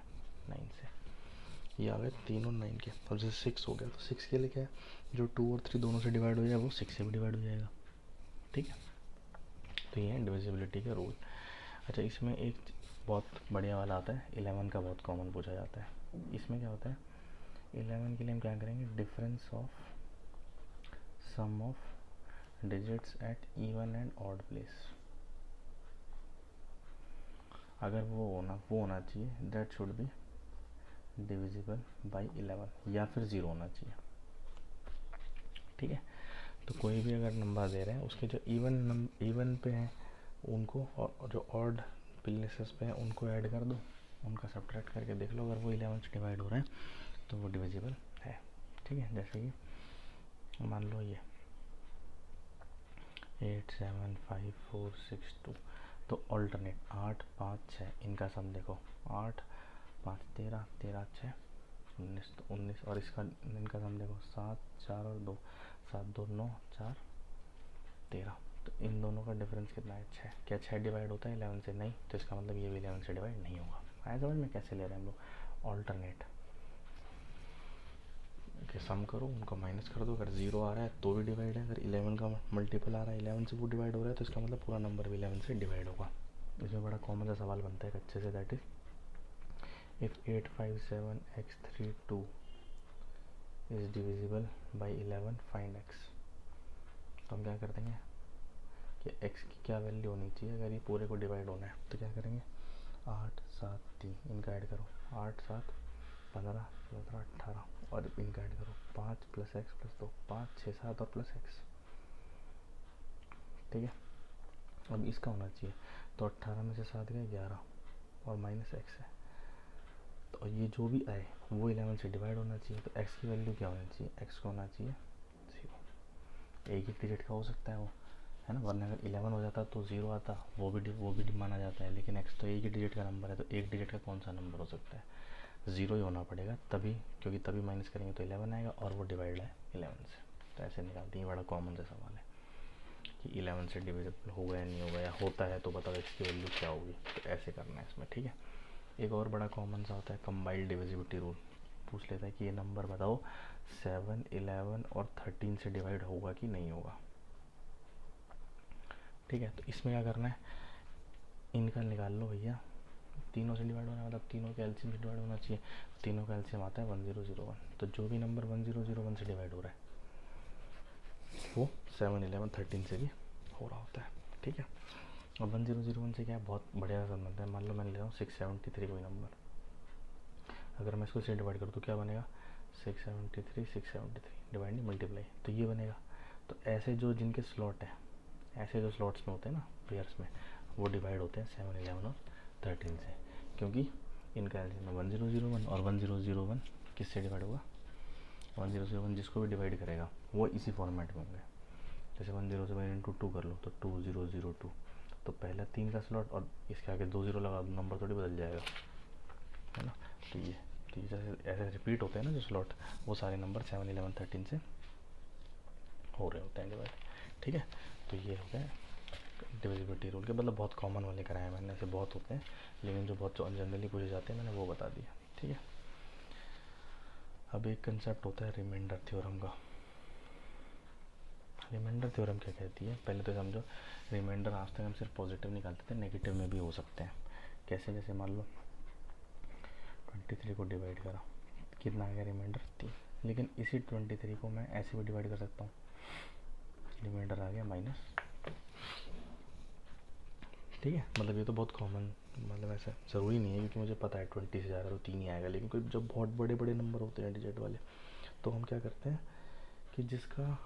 9 से। ये आ गए 3 और 9 के। अब जैसे 6 हो गया तो 6 के लिए क्या है, जो 2 और 3 दोनों से डिवाइड हो जाए वो 6 से भी डिवाइड हो जाएगा। ठीक है, तो ये है डिविजिबिलिटी का रूल। अच्छा, इसमें एक बहुत बढ़िया वाला आता है, 11 का बहुत कॉमन पूछा जाता है। इसमें क्या होता है, 11 के लिए हम क्या करेंगे, difference of sum of digits at even and odd place. अगर वो होना चाहिए, that should be divisible by 11 या फिर 0 होना चाहिए। ठीक है, तो कोई भी अगर नंबर दे रहे हैं उसके जो इवन पे हैं उनको, और जो ऑड प्लेसेस पे हैं उनको ऐड कर दो, उनका सब्ट्रैक्ट करके देख लो, अगर वो 11 से डिवाइड हो रहे हैं तो वो डिविजिबल है। ठीक है, जैसे कि मान लो ये 8 7 5 4 6 2, तो ऑल्टरनेट 8 5 6, इनका सम देखो, 8 5 13 13 6 19, तो 19, और इसका इनका सम देखो 7 4 और 2, 7 2 9 4 13, तो इन दोनों का डिफरेंस कितना है, 6। क्या 6 डिवाइड होता है 11 से? नहीं, तो इसका मतलब ये भी 11 से डिवाइड नहीं होगा। आया समझ में कैसे ले रहे हैं हम लोग, ऑल्टरनेट के सम करो, उनको माइनस कर दो, अगर 0 आ रहा है तो भी डिवाइड है, अगर 11 का मल्टीपल आ रहा है 11 से वो डिवाइड हो रहा है, तो इसका मतलब पूरा नंबर भी 11 से डिवाइड होगा। इसमें बड़ा कॉमन सा सवाल बनता है अच्छे से, that is if 857x32 is divisible by 11 find x। तो हम क्या कर देंगे कि x की क्या वैल्यू होनी चाहिए अगर ये पूरे को डिवाइड होना है, तो क्या करेंगे, 8 7 3, इनका ऐड करो, 8 7 15 17 18, और इनका ऐड करो 5 + x + 2, 5 6 7 और प्लस x। ठीक है, अब इसका होना चाहिए, तो 18 में से 7 गए 11 और माइनस x है, तो ये जो भी आए वो 11 से डिवाइड होना चाहिए, तो x की वैल्यू क्या होनी चाहिए, x को होना चाहिए 0। एक ही डिजिट का हो सकता है वो, है ना, वरना अगर 11 हो जाता तो 0 आता, वो भी माना जाता है, लेकिन x तो एक ही डिजिट का नंबर है, तो एक डिजिट का कौन सा नंबर हो सकता है, 0 ही होना पड़ेगा तभी, क्योंकि तभी माइनस करेंगे तो 11 आएगा, और वो डिवाइड है 11 से। तो ऐसे निकालते हैं, बड़ा कॉमन सा सवाल है कि 11 से डिविजिबल होगा या नहीं होगा, या होता है तो बताओ x की वैल्यू क्या होगी, तो ऐसे करना है इसमें। ठीक है, एक और बड़ा कॉमन सा होता है कंबाइंड डिविजिबिलिटी रूल, पूछ लेता है कि ये नंबर बताओ 7 11 और 13 से डिवाइड होगा कि नहीं होगा। ठीक है, तो इसमें क्या करना है, इनका निकाल लो भैया, तीनों से डिवाइड होना मतलब तीनों के एलसीएम से डिवाइड होना चाहिए, तीनों का एलसीएम आता है 1001, तो जो भी नंबर 1001 से डिवाइड हो रहा है वो 7 11 13 से भी हो रहा होता है। ठीक है, अब 1001 से क्या है, बहुत बढ़िया संबंध है। मान लो मैं ले रहा हूँ 673 कोई नंबर, अगर मैं इसको से डिवाइड कर दूँ क्या बनेगा, 673 डिवाइड नहीं मल्टीप्लाई, तो ये बनेगा। तो ऐसे जो जिनके स्लॉट है, ऐसे जो स्लॉट्स में होते हैं ना पेयर्स में, वो डिवाइड होते हैं 7 11 और 13 से, क्योंकि इनका एलसीएम 1001 और 1001 किससे डिवाइड होगा, 1001 जिसको भी डिवाइड करेगा वो इसी फॉर्मेट में होंगे। जैसे 1001 इंटू 2 कर लो तो 2002, तो पहला 3 का स्लॉट और इसके आगे 2 0 लगा दो, नंबर थोड़ी बदल जाएगा, है ना। तो ये जैसे ऐसे रिपीट होते हैं ना जो स्लॉट, वो सारे नंबर 7 11 13 से हो रहे होते हैं डिवाइड। ठीक है, तो ये हो गया डिविजिबिलिटी रूल के, मतलब बहुत कॉमन वाले कराए मैंने, ऐसे बहुत होते हैं लेकिन जो बहुत जनरली पूछे जाते हैं मैंने वो बता दिया। ठीक है, अब एक कंसेप्ट होता है रिमाइंडर थ्योरम का। रिमाइंडर थ्योरम क्या कहती है, पहले तो समझो, रिमाइंडर आज तक हम सिर्फ पॉजिटिव निकालते थे, नेगेटिव में भी हो सकते हैं। कैसे, जैसे मान लो 23 को डिवाइड करा, कितना आ गया रिमाइंडर 3, लेकिन इसी 23 को मैं ऐसे भी डिवाइड कर सकता हूँ, रिमाइंडर आ गया माइनस। ठीक है, मतलब ये तो बहुत कॉमन, मतलब ऐसा ज़रूरी नहीं है क्योंकि मुझे पता है 20 से जा रहा है तो 3 ही आएगा, लेकिन कोई जब बहुत बड़े बड़े नंबर होते हैं डिजिट वाले, तो हम क्या करते हैं कि जिसका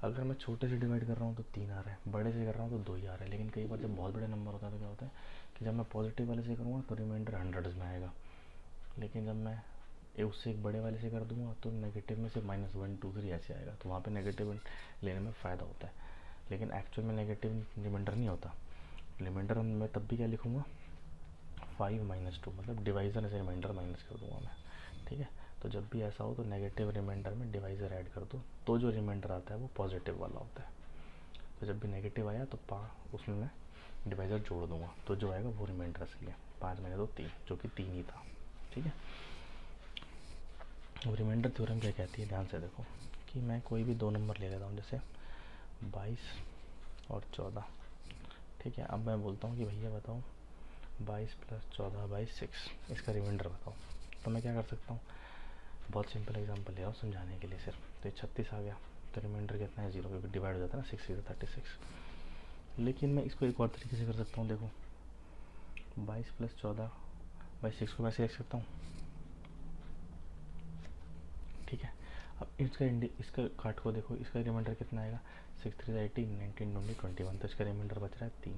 अगर मैं छोटे से डिवाइड कर रहा हूँ तो 3 आ रहा है, बड़े से कर रहा हूँ तो 2 ही आ रहा है, लेकिन कई बार जब बहुत बड़े नंबर होता है तो क्या होता है कि जब मैं पॉजिटिव वाले से करूँगा तो रिमाइंडर हंड्रेड्स में आएगा, लेकिन जब मैं उससे एक बड़े वाले से कर दूँगा तो नेगेटिव में से -1 2 3 ऐसे आएगा, तो वहाँ पे नेगेटिव लेने में फ़ायदा होता है, लेकिन एक्चुअल में नेगेटिव रिमाइंडर नहीं होता। रिमाइंडर मैं तब भी क्या लिखूँगा, 5 - 2, मतलब डिवाइज़र से रिमाइंडर माइनस कर दूँगा मैं। ठीक है, तो जब भी ऐसा हो तो नेगेटिव रिमाइंडर में डिवाइज़र ऐड कर दो, तो जो रिमाइंडर आता है वो पॉजिटिव वाला होता है। तो जब भी नेगेटिव आया तो उसमें मैं डिवाइज़र जोड़ दूँगा, तो जो आएगा वो रिमाइंडर असली है। 5 में 2 3, जो कि 3 ही था। ठीक है, अब रिमाइंडर थ्योरम क्या कहती है, ध्यान से देखो कि मैं कोई भी दो नंबर ले लेता हूँ, जैसे 22 और 14। ठीक है, अब मैं बोलता हूँ कि भैया बताओ 22 + 14 / 6, इसका रिमाइंडर बताओ। तो मैं क्या कर सकता हूँ, बहुत सिंपल एग्जांपल ले रहा हूँ समझाने के लिए सिर्फ। तो ये 36 आ गया, तो रिमाइंडर कितना है 0, क्योंकि डिवाइड हो जाता है ना 6 से 36। लेकिन मैं इसको एक और तरीके से कर सकता हूँ, देखो 22 + 14/6 को वैसे लिख सकता हूँ, ठीक है। अब इसका काट को देखो, इसका रिमाइंडर कितना आएगा, 6 3 18, 19 20 21, तो इसका रिमाइंडर बच रहा है 3,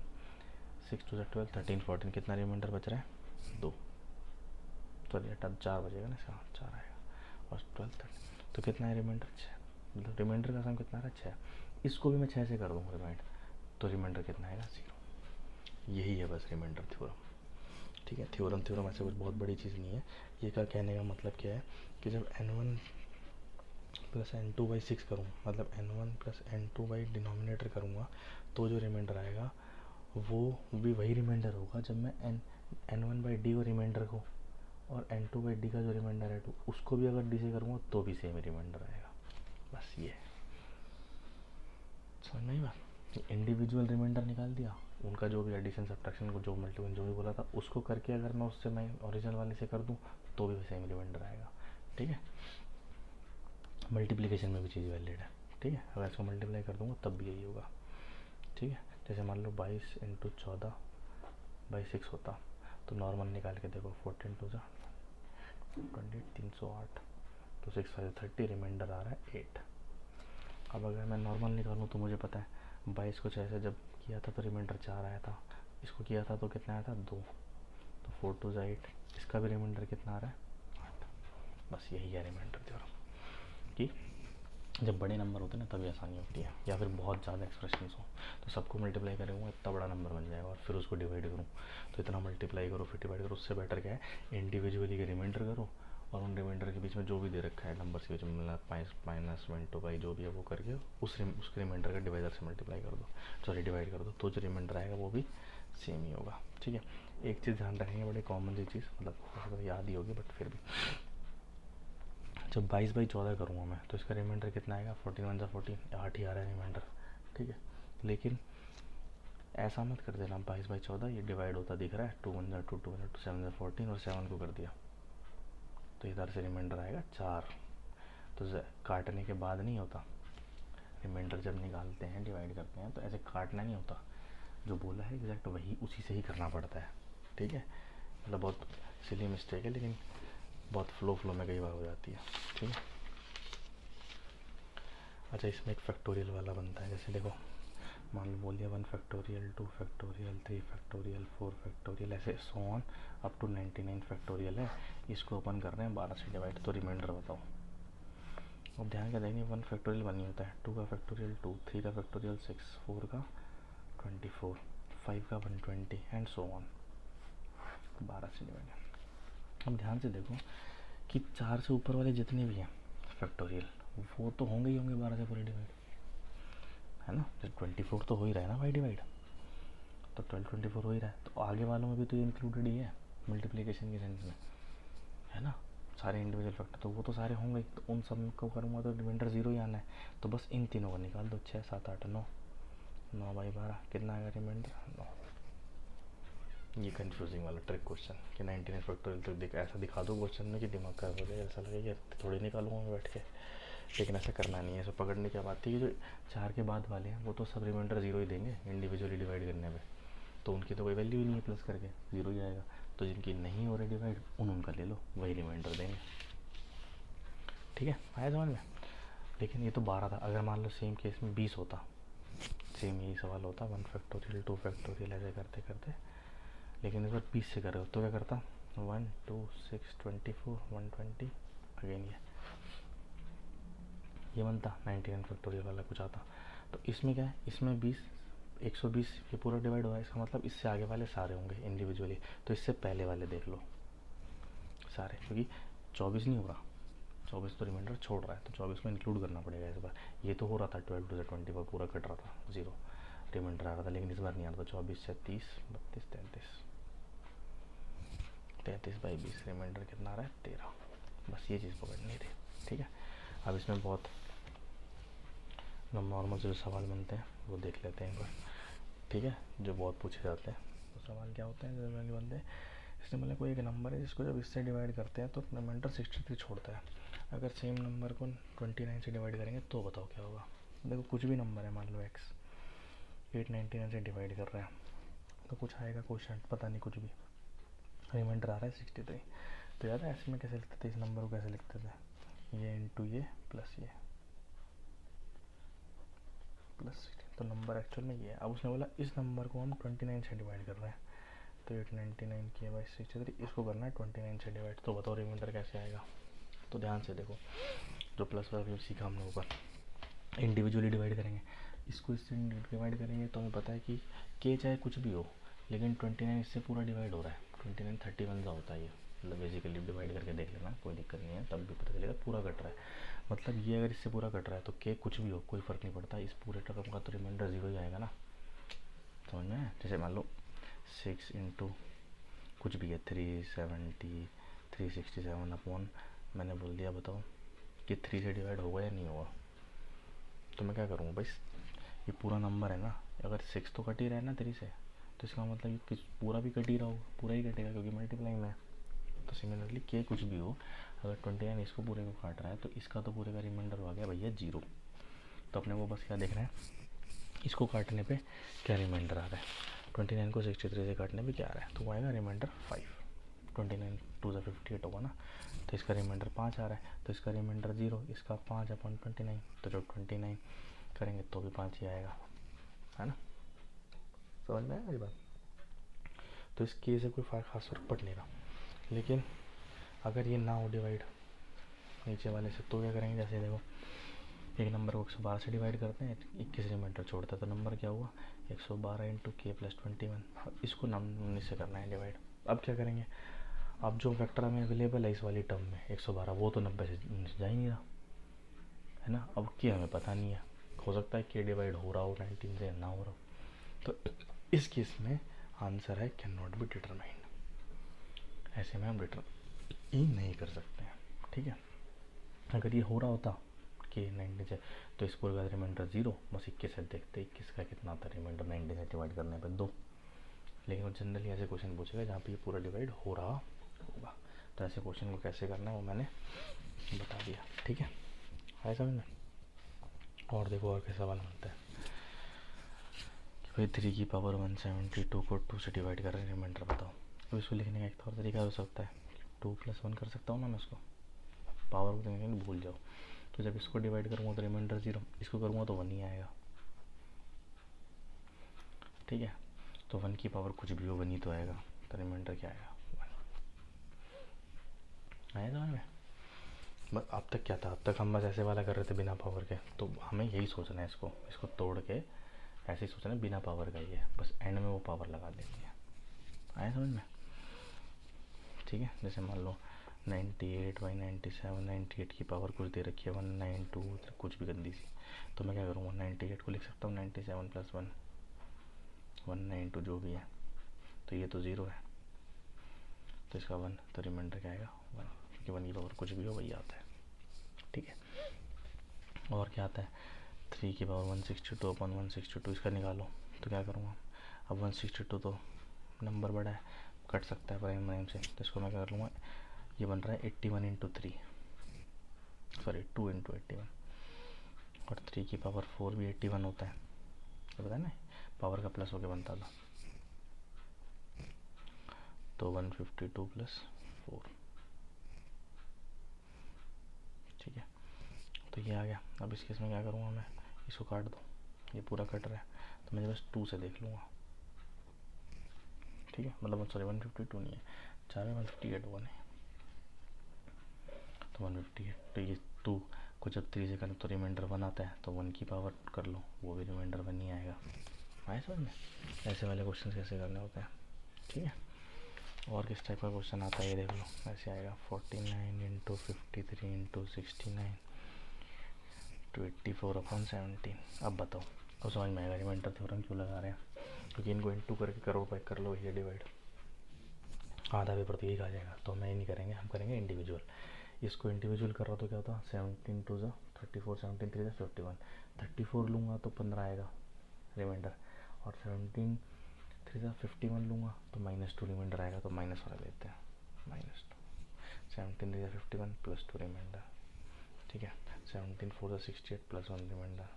6 2 12 13 14, कितना रिमाइंडर बच रहा है 2, सॉरी 4 बचेगा ना, हाँ 4 आएगा, और 12 13, तो कितना है रिमाइंडर 6, मतलब रिमाइंडर का सम कितना आ रहा है 6। इसको भी मैं 6 से कर दूँगा रिमाइंड, तो रिमाइंडर कितना आएगा 0। यही है बस रिमाइंडर थ्योरम, ठीक है। थ्योरम ऐसे कुछ बहुत बड़ी चीज़ नहीं है। ये का कहने का मतलब क्या है कि जब n1 + n2/6 करूँ, मतलब n1 + n2 डिनोमिनेटर करूँगा, तो जो रिमाइंडर आएगा वो भी वही रिमाइंडर होगा जब मैं n1/d को रिमाइंडर को और n2/d का जो रिमाइंडर है तो उसको भी अगर d से करूँगा तो भी सेम रिमाइंडर आएगा। बस ये समझ में आई बात। इंडिविजुअल रिमाइंडर निकाल दिया, उनका जो भी एडिशन सब्ट्रैक्शन को जो मल्टीपल जो भी बोला था उसको करके अगर मैं उससे मैं ओरिजिनल वाले से कर दूँ तो भी सेम रिमाइंडर आएगा, ठीक है। मल्टीप्लिकेशन में भी चीज़ वैलिड है, ठीक है। अगर इसको मल्टीप्लाई कर दूँगा तब भी यही होगा, ठीक है। जैसे मान लो 22 × 14/6 होता, तो नॉर्मल निकाल के देखो 14 2 20 308, तो 6 5 30, रिमाइंडर आ रहा है 8। अब अगर मैं नॉर्मल निकालूँ तो मुझे पता है 22 को 6 से जब किया था तो रिमाइंडर 4 आया था, इसको किया था तो कितना आया था 2, तो 4 2 8, इसका भी रिमाइंडर कितना आ रहा है 8। बस यही है रिमाइंडर थ्योरम कि जब बड़े नंबर होते हैं ना तभी आसानी होती है, या फिर बहुत ज़्यादा एक्सप्रेशंस हो तो सबको मल्टीप्लाई करूँगा इतना बड़ा नंबर बन जाएगा, और फिर उसको डिवाइड करूँ तो इतना मल्टीप्लाई करो फिर डिवाइड करो। उससे बेटर क्या है इंडिविजुअली के रिमाइंडर करो, और उन रिमाइंडर के बीच में जो भी दे रखा है नंबर के बीच में, मतलब -1 जो भी है वो करके उसके रिमाइंडर का डिवाइडर से मल्टीप्लाई कर दो, सॉरी डिवाइड कर दो, तो जो रिमाइंडर आएगा वो भी सेम ही होगा, ठीक है। एक चीज़ ध्यान रखेंगे, बड़ी कॉमन सी चीज़, मतलब याद ही होगी बट फिर भी, जब 22/14 करूँगा मैं तो इसका रिमाइंडर कितना आएगा 14 1 14, 8 ही आ रहा है रिमाइंडर, ठीक है। लेकिन ऐसा मत कर देना 22/14 ये डिवाइड होता दिख रहा है, 2 1 2 2 1 2 7 14 और 7 को कर दिया, तो इधर से रिमाइंडर आएगा 4। तो काटने के बाद नहीं होता, रिमाइंडर जब निकालते हैं डिवाइड करते हैं तो ऐसे काटना नहीं होता, जो बोला है एग्जैक्ट वही उसी से ही करना पड़ता है, ठीक है। मतलब बहुत सिली मिस्टेक है लेकिन बहुत फ्लो में कई बार हो जाती है, ठीक है। अच्छा इसमें एक फैक्टोरियल वाला बनता है, जैसे देखो मान लो बोल दिया 1 फैक्टोरियल 2 फैक्टोरियल 3 फैक्टोरियल 4 फैक्टोरियल, ऐसे so on up to 99 factorial है। इसको ओपन कर रहे हैं 12 से डिवाइड, तो रिमाइंडर बताओ। अब ध्यान क्या देंगे, 1 फैक्टोरियल 1 ही होता है, 2 का फैक्टोरियल 2, 3 का फैक्टोरियल 6, 4 का 24, 5 का 120 एंड सो ऑन 12 से डिवाइड। अब ध्यान से देखो कि 4 से ऊपर वाले जितने भी हैं फैक्टोरियल वो तो होंगे ही होंगे 12 से पूरे डिवाइड, है ना। जब 24 तो हो ही रहा है ना भाई डिवाइड, तो 12 24 हो ही रहा है, तो आगे वालों में भी तो ये इंक्लूडेड ही है मल्टीप्लिकेशन के सेंस में, है ना। सारे इंडिविजुअल फैक्टर तो वो तो सारे होंगे, तो उन सब को करूँगा तो रिमाइंडर 0 ही आना है, तो बस इन तीनों को निकाल दो, 6 7 8 9, 9/12 कितना आएगा रिमाइंडर 9। ये कंफ्यूजिंग वाला ट्रिक क्वेश्चन कि 99 फैक्टोरियल तो ऐसा दिखा दो क्वेश्चन में कि दिमाग खराब हो जाए, ऐसा लगेगा थोड़ी निकालूंगा मैं बैठ के, लेकिन ऐसा करना नहीं है। ऐसा पकड़ने की बात थी कि जो 4 के बाद वाले हैं वो तो सब रिमाइंडर 0 ही देंगे इंडिविजुअली डिवाइड करने में, तो उनकी तो कोई वैल्यू ही नहीं है, प्लस करके 0 ही आएगा। तो जिनकी नहीं हो रही डिवाइड उनका ले लो, वही रिमाइंडर देंगे, ठीक है। आया समझ में। लेकिन ये तो 12 था, अगर मान लो सेम केस में 20 होता, सेम यही सवाल होता 1 फैक्टोरियल 2 फैक्टोरियल ऐसे करते करते, लेकिन इस बार 20 से करो तो क्या करता 1 2 6 24 120, अगेन ये बनता 99 फैक्टोरियल वाला कुछ आता। तो इसमें क्या है, इसमें 20 120 ये पूरा डिवाइड हुआ है, इसका मतलब इससे आगे वाले सारे होंगे इंडिविजुअली, तो इससे पहले वाले देख लो सारे, क्योंकि 24 नहीं हो रहा, 24 तो रिमाइंडर छोड़ रहा है, तो 24 को इंक्लूड करना पड़ेगा इस बार। ये तो हो रहा था 12 to 24 पूरा कट रहा था, 0 रिमाइंडर आ रहा था, लेकिन इस बार नहीं आ रहा था। 24 से 30 32 33/20 रिमाइंडर कितना आ रहा है 13। बस ये चीज़ पकड़नी थी, ठीक है। अब इसमें बहुत नॉर्मल से जो सवाल बनते हैं वो देख लेते हैं एक बार, ठीक है, जो बहुत पूछे जाते हैं। तो सवाल क्या होते हैं जनरली बनते हैं, इसने बोला कोई एक नंबर है जिसको जब इससे डिवाइड करते हैं तो रिमाइंडर 63 छोड़ता है, अगर सेम नंबर को 29 से डिवाइड करेंगे तो बताओ क्या होगा। देखो कुछ भी नंबर है, मान लो x 899 से डिवाइड कर रहा है तो कुछ आएगा क्वेश्चन, पता नहीं कुछ भी, रिमाइंडर आ रहा है 63। तो याद है ऐसे में कैसे लिखते थे, इस नंबर को कैसे लिखते थे, ये इंटू ये प्लस ये प्लस 16, तो नंबर एक्चुअल में ये है। अब उसने बोला इस नंबर को हम 29 से डिवाइड कर रहे हैं, तो 899 किया बाई 63, इसको करना है 29 से डिवाइड, तो बताओ रिमाइंडर कैसे आएगा। तो ध्यान से देखो, जो प्लस वाला सीखा हमने ऊपर, इंडिविजुअली डिवाइड करेंगे, इसको इससे डिवाइड करेंगे तो हमें पता है कि के चाहे कुछ भी हो, लेकिन 29 इससे पूरा डिवाइड हो रहा है, 29 31 का होता है ये, मतलब बेसिकली डिवाइड करके देख लेना, कोई दिक्कत नहीं है, तब भी पता चलेगा पूरा कट रहा है। मतलब ये अगर इससे पूरा कट रहा है तो के कुछ भी हो कोई फ़र्क नहीं पड़ता, इस पूरे टर्म का तो रिमाइंडर 0 ही आएगा ना, समझ में। जैसे मान लो 6 इंटू कुछ भी है 370 367 अपॉन, मैंने बोल दिया बताओ कि 3 से डिवाइड होगा या नहीं होगा। तो मैं क्या करूँगा भाई, ये पूरा नंबर है ना, अगर 6 तो कट ही रहा है ना 3 से, तो इसका मतलब ये पूरा भी कट ही रहा होगा, पूरा ही कटेगा क्योंकि मल्टीप्लाई में है। तो सिमिलरली के कुछ भी हो, अगर 29 इसको पूरे को काट रहा है तो इसका तो पूरे का रिमाइंडर आ गया भैया 0। तो अपने को बस क्या देखना है, इसको काटने पे क्या रिमाइंडर आ रहा है, 29 को 63 से काटने पे क्या आ रहा है, तो वो आएगा रिमाइंडर 5, 29 2 से 58 होगा ना, तो इसका रिमाइंडर 5 आ रहा है, तो इसका रिमाइंडर 0, इसका 5 अपॉन 29, तो जब 29 करेंगे तो भी 5 ही आएगा, है ना, समझ में आया मेरी बात। तो इस के से कोई खास फर्क पड़ नहीं रहा। लेकिन अगर ये ना हो डिवाइड नीचे वाले से, तो क्या करेंगे, जैसे देखो एक नंबर को 112 से डिवाइड करते हैं, 21 रिमाइंडर छोड़ता है, तो नंबर क्या हुआ 112 इंटू के प्लस 21, इसको 19 से करना है डिवाइड। अब क्या करेंगे, अब जो फैक्टर हमें अवेलेबल है इस वाली टर्म में 112, वो तो 90 से जा ही नहीं रहा है ना, अब के हमें पता नहीं है, हो सकता है के डिवाइड हो रहा हो 19 से, ना हो रहा हो, तो इस केस में आंसर है कैन नॉट बी डिटरमाइंड, ऐसे में हम डिटरमाइन नहीं कर सकते हैं, ठीक है। अगर ये हो रहा होता कि 90 से, तो इस पूरे का रिमाइंडर 0, बस 21 से देखते 21 का कितना था रिमाइंडर 90 से डिवाइड करने पर 2। लेकिन वो जनरली ऐसे क्वेश्चन पूछेगा जहाँ पे ये पूरा डिवाइड हो रहा होगा, तो ऐसे क्वेश्चन को कैसे करना है वो मैंने बता दिया, ठीक है, आया समझ में। और देखो और क्या सवाल बनता है कि भाई 3 की पावर 172 को 2 से डिवाइड कर रहे हैं, रिमाइंडर बताओ। तो इसको लिखने का एक और तरीका हो सकता है, 2 + 1 कर सकता हूँ ना मैं उसको, पावर को देखेंगे भूल जाओ, तो जब इसको डिवाइड करूँगा तो रिमाइंडर 0, इसको करूँगा तो 1 ही आएगा, ठीक है। तो 1 की पावर कुछ भी हो 1 ही तो आएगा, तो रिमाइंडर क्या आएगा 1 आया समझ में। बस अब तक क्या था, अब तक हम बस ऐसे वाला कर रहे थे बिना पावर के, तो हमें यही सोचना है, इसको तोड़ के ऐसे ही सोचना है बिना पावर का ही है, बस एंड में वो पावर लगा देनी है, आया समझ में, ठीक है। जैसे मान लो 98/97, 98 की पावर कुछ दे रखी है 192 कुछ भी गंदी सी, तो मैं क्या करूँगा 98 को लिख सकता हूँ 97 + 1 192 जो भी है, तो ये तो 0 है, तो इसका 1, तो रिमाइंडर क्या आएगा 1, क्योंकि 1 की पावर कुछ भी हो वही आता है, ठीक है। और क्या आता है 3 की पावर 162 अपॉन 162, इसका निकालो, तो क्या करूँगा, अब 162 तो नंबर बड़ा है, कट सकता है प्राइम प्राइम से, तो इसको मैं क्या कर लूँगा, ये बन रहा है 81 इंटू 3, सॉरी 2 इंटू 81, और 3 की पावर 4 भी 81 होता है, तो पता है ना पावर का प्लस होके बनता था, तो 152 + 4, ठीक है। तो ये आ गया। अब इस केस में क्या करूँगा मैं, इसको काट दो, ये पूरा कट रहा है, तो मैं बस 2 से देख लूँगा, ठीक है, मतलब सॉरी 152 नहीं है, 4 में 158 हुआ नहीं, तो 158, तो ये 2 को जब 3 से करें तो रिमाइंडर 1 आता है, तो 1 की पावर कर लो, वो भी रिमाइंडर 1 ही आएगा, आए समझ में। ऐसे वाले क्वेश्चन कैसे करने होते हैं, ठीक है। और किस टाइप का क्वेश्चन आता है ये देख लो, ऐसे आएगा 49 इंटू 53 इंटू 69 to 84/17। अब बताओ, अब समझ में आएगा रिमाइंडर थ्योरम क्यों लगा रहे हैं, क्योंकि इनको इंटू करके करो बाई कर लो, ये डिवाइड आधा पेपर तो यही आ जाएगा, तो हम ये नहीं करेंगे, हम करेंगे इंडिविजुअल। इसको इंडिविजुअल कर रहा तो क्या होता, 17 2 ज़ा 34, 17 3 ज़ा 51, 34 लूँगा तो 15 आएगा रिमाइंडर, और 17 3 से 51 लूँगा तो -2 रिमाइंडर आएगा, तो माइनस वाला लेते हैं, -2। 17 3 से 51 +2 रिमाइंडर, ठीक है। 17 4 से 68 +1 रिमाइंडर,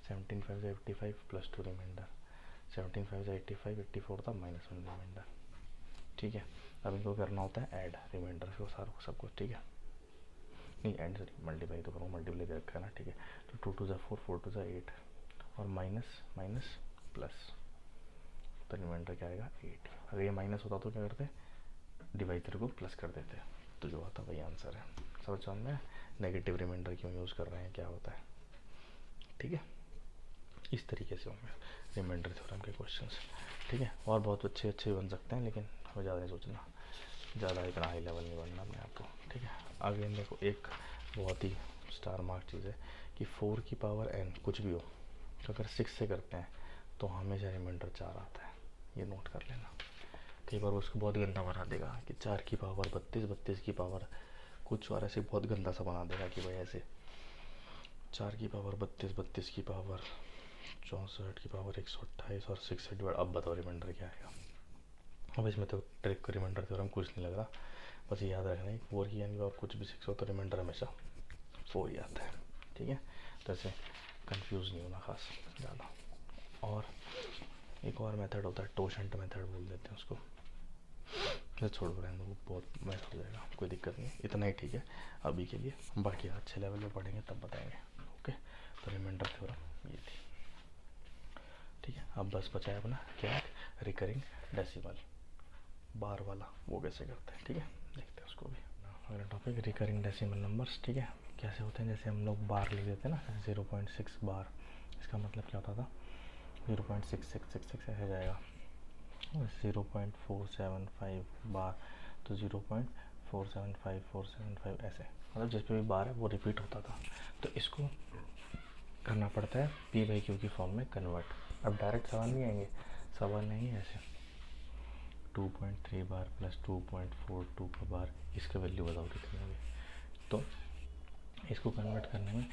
17 5 से 85 +2 रिमाइंडर, 17 5 से 85 84 था, -1 रिमाइंडर, ठीक है। अब इनको करना होता है ऐड रिमाइंडर को सारों को सब कुछ, ठीक है। नहीं ऐड सॉरी मल्टीप्लाई तो करूँ, मल्टीप्लाई दे रखा है ना, ठीक है। तो 2 2 4 4 2 8 और माइनस माइनस प्लस, तो रिमाइंडर क्या आएगा 8। अगर ये माइनस होता तो क्या करते, डिवाइडर को प्लस कर देते, तो जो आता वही आंसर है। समझ में नेगेटिव रिमाइंडर क्यों यूज़ कर रहे हैं, क्या होता है, ठीक है। इस तरीके से होंगे रिमाइंडर थ्योरम के क्वेश्चंस, ठीक है। और बहुत अच्छे अच्छे बन सकते हैं, लेकिन हमें ज़्यादा नहीं सोचना, ज़्यादा इतना हाई लेवल नहीं बनना अपने आपको, ठीक है। आगे देखो एक बहुत ही स्टार मार्क चीज़ है कि 4 की पावर n कुछ भी हो, तो अगर 6 से करते हैं तो हमेशा रिमाइंडर 4 आता है, ये नोट कर लेना। कई बार उसको बहुत गंदा बना देगा कि 4 की पावर 32, 32 की पावर कुछ, और ऐसे बहुत गंदा सा बना देगा कि भाई ऐसे 4 की पावर 32, 32 की पावर 64 की पावर 128 और 6 से डिवाइड। अब बताओ रिमाइंडर क्या आएगा। अब इसमें तो ट्रिक का रिमाइंडर थ्योरम कुछ नहीं लग रहा, बस ये याद रखना है 4 की यानी और कुछ भी 6 हो तो रिमाइंडर हमेशा 4 ही आता है, ठीक है। तो ऐसे कंफ्यूज नहीं होना खास ज़्यादा। और एक और मेथड होता है, टोशंट मेथड बोल देते हैं उसको, छोड़ रहे हैं, बहुत मैथ हो जाएगा, कोई दिक्कत नहीं, इतना ही ठीक है अभी के लिए। बाकी अच्छे लेवल में पढ़ेंगे तब बताएंगे, ओके। तो रिमाइंडर थ्योरम ये थी, ठीक है। अब बस बचा है अपना क्या, रिकरिंग डेसिमल बार वाला, वो कैसे करते हैं, ठीक है, देखते हैं उसको भी। अगला टॉपिक रिकरिंग डेसिमल नंबर्स, ठीक है। कैसे होते हैं, जैसे हम लोग बार लिख देते हैं ना, 0.6 बार, इसका मतलब क्या होता था 0.6666 ऐसे जाएगा, 0.475 बार तो 0.475475 ऐसे, मतलब जिस पे भी बार है वो रिपीट होता था। तो इसको करना पड़ता है p/q की फॉर्म में कन्वर्ट। अब डायरेक्ट सवाल नहीं आएंगे, सवाल नहीं ऐसे 2.3 बार प्लस 2.42 का बार, इसका वैल्यू बताओ कितनी होगी। तो इसको कन्वर्ट करने में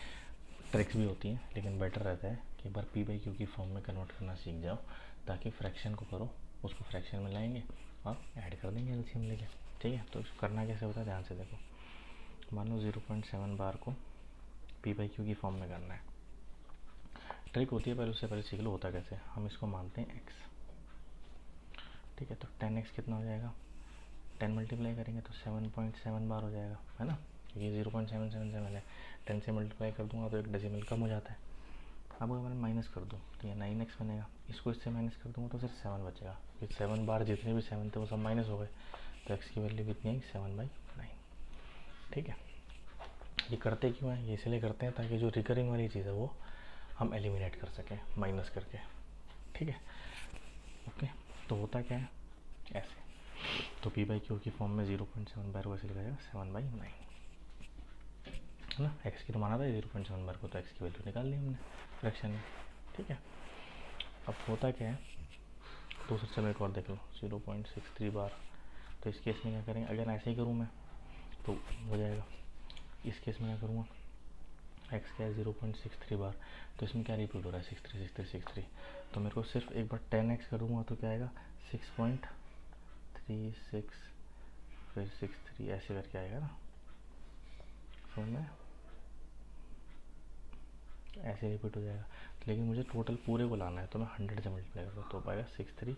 ट्रिक्स भी होती हैं, लेकिन बेटर रहता है कि एक बार p/q की फॉर्म में कन्वर्ट करना सीख जाओ, ताकि फ्रैक्शन को करो, उसको फ्रैक्शन में लाएंगे और ऐड कर देंगे एलसीएम लेके, ठीक है। तो करना कैसे होता है, ध्यान से देखो। मान लो 0.7 बार को p/q की फॉर्म में करना है, ट्रिक होती है, पहले उससे पहले सीख लो होता कैसे। हम इसको मानते हैं x, ठीक है। तो 10x कितना हो जाएगा, 10 मल्टीप्लाई करेंगे तो 7.7 बार हो जाएगा, है ना, क्योंकि 0.777 है। 10 से मल्टीप्लाई कर दूंगा तो एक डेसिमल कम हो जाता है। अब अगर मैं माइनस कर दूँ तो ये 9x बनेगा, इसको इससे माइनस कर दूँगा तो सिर्फ 7 बचेगा, क्योंकि 7 बार जितने भी 7 थे वो सब माइनस हो गए, तो x की वैल्यू कितनी आई 7/9, ठीक है। ये करते क्यों है, ये इसलिए करते हैं ताकि जो रिकरिंग वाली चीज़ है वो हम एलिमिनेट कर सकें माइनस करके, ठीक है, ओके। तो होता क्या है ऐसे, तो p/q की फॉर्म में 0.7 बार को ऐसे लिखा जाएगा 7/9, है ना। x की तो माना था 0.7 बार को, तो x की वैल्यू निकाल ली हमने फ्रैक्शन में, ठीक है। अब होता क्या है, दूसरे चलो एक और देख लो 0.63 बार, तो इस केस में क्या करेंगे, अगर ऐसे ही करूँ मैं तो हो जाएगा। इस केस में क्या करूँगा, x क्या है 0.63 बार, तो इसमें क्या रिपीट हो रहा है 63, तो मेरे को सिर्फ एक बार 10x कर दूँगा तो क्या आएगा 6.36 फिर 63 ऐसे करके आएगा ना, समझ में, ऐसे रिपीट हो जाएगा। लेकिन मुझे टोटल पूरे को लाना है, तो मैं 100 से मल्टीप्लाई करूँ तो पाएगा 63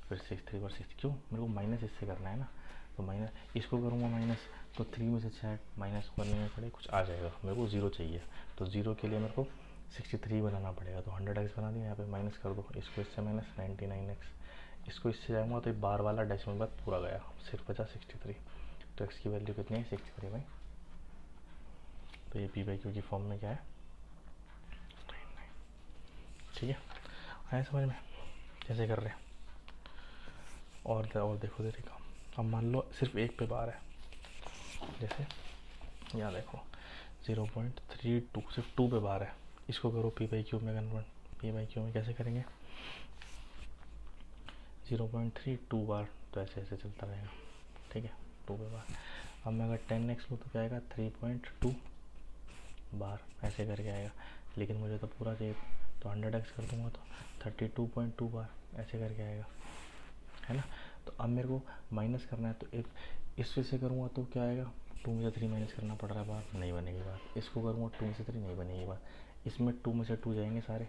फिर 63 पर 60, क्यों मेरे को माइनस इससे करना है ना, तो माइनस इसको करूँगा माइनस, तो 3 में से 6 माइनस करने में पड़े कुछ आ जाएगा, मेरे को 0 चाहिए, तो 0 के लिए मेरे को 63 बनाना पड़ेगा, तो 100x बना दिया, यहाँ पे माइनस कर दो, इसको इससे माइनस 99x, इसको इससे जाऊँगा तो बार वाला डेसिमल बाद पूरा गया, सिर्फ बचा 63, तो x की वैल्यू कितनी है 63 भाई। तो ये p/q की फॉर्म में क्या है, ठीक है, आया समझ में कैसे कर रहे हैं। और देखो तरीका, अब मान लो सिर्फ एक पे बार है, जैसे यहाँ देखो 0.32 सिर्फ 2 पे बार है, इसको करो p/q में कन्वर्ट, p/q में कैसे करेंगे 0.32 बार, तो ऐसे ऐसे चलता रहेगा, ठीक है 2 पे बार। अब मैं अगर 10x लूँ तो क्या आएगा 3.2 बार, ऐसे करके आएगा, लेकिन मुझे तो पूरा चाहिए, तो तो 100x कर दूंगा तो 32.2 बार ऐसे करके आएगा, है ना। तो अब मेरे को माइनस करना है, तो एक इस वजह से करूँगा तो क्या आएगा, 2 में से 3 माइनस करना पड़ रहा है, बार नहीं बनेगी बात। इसको करूँगा 2 में से 3 नहीं बनेगी बात, इसमें 2 में से 2 जाएंगे सारे,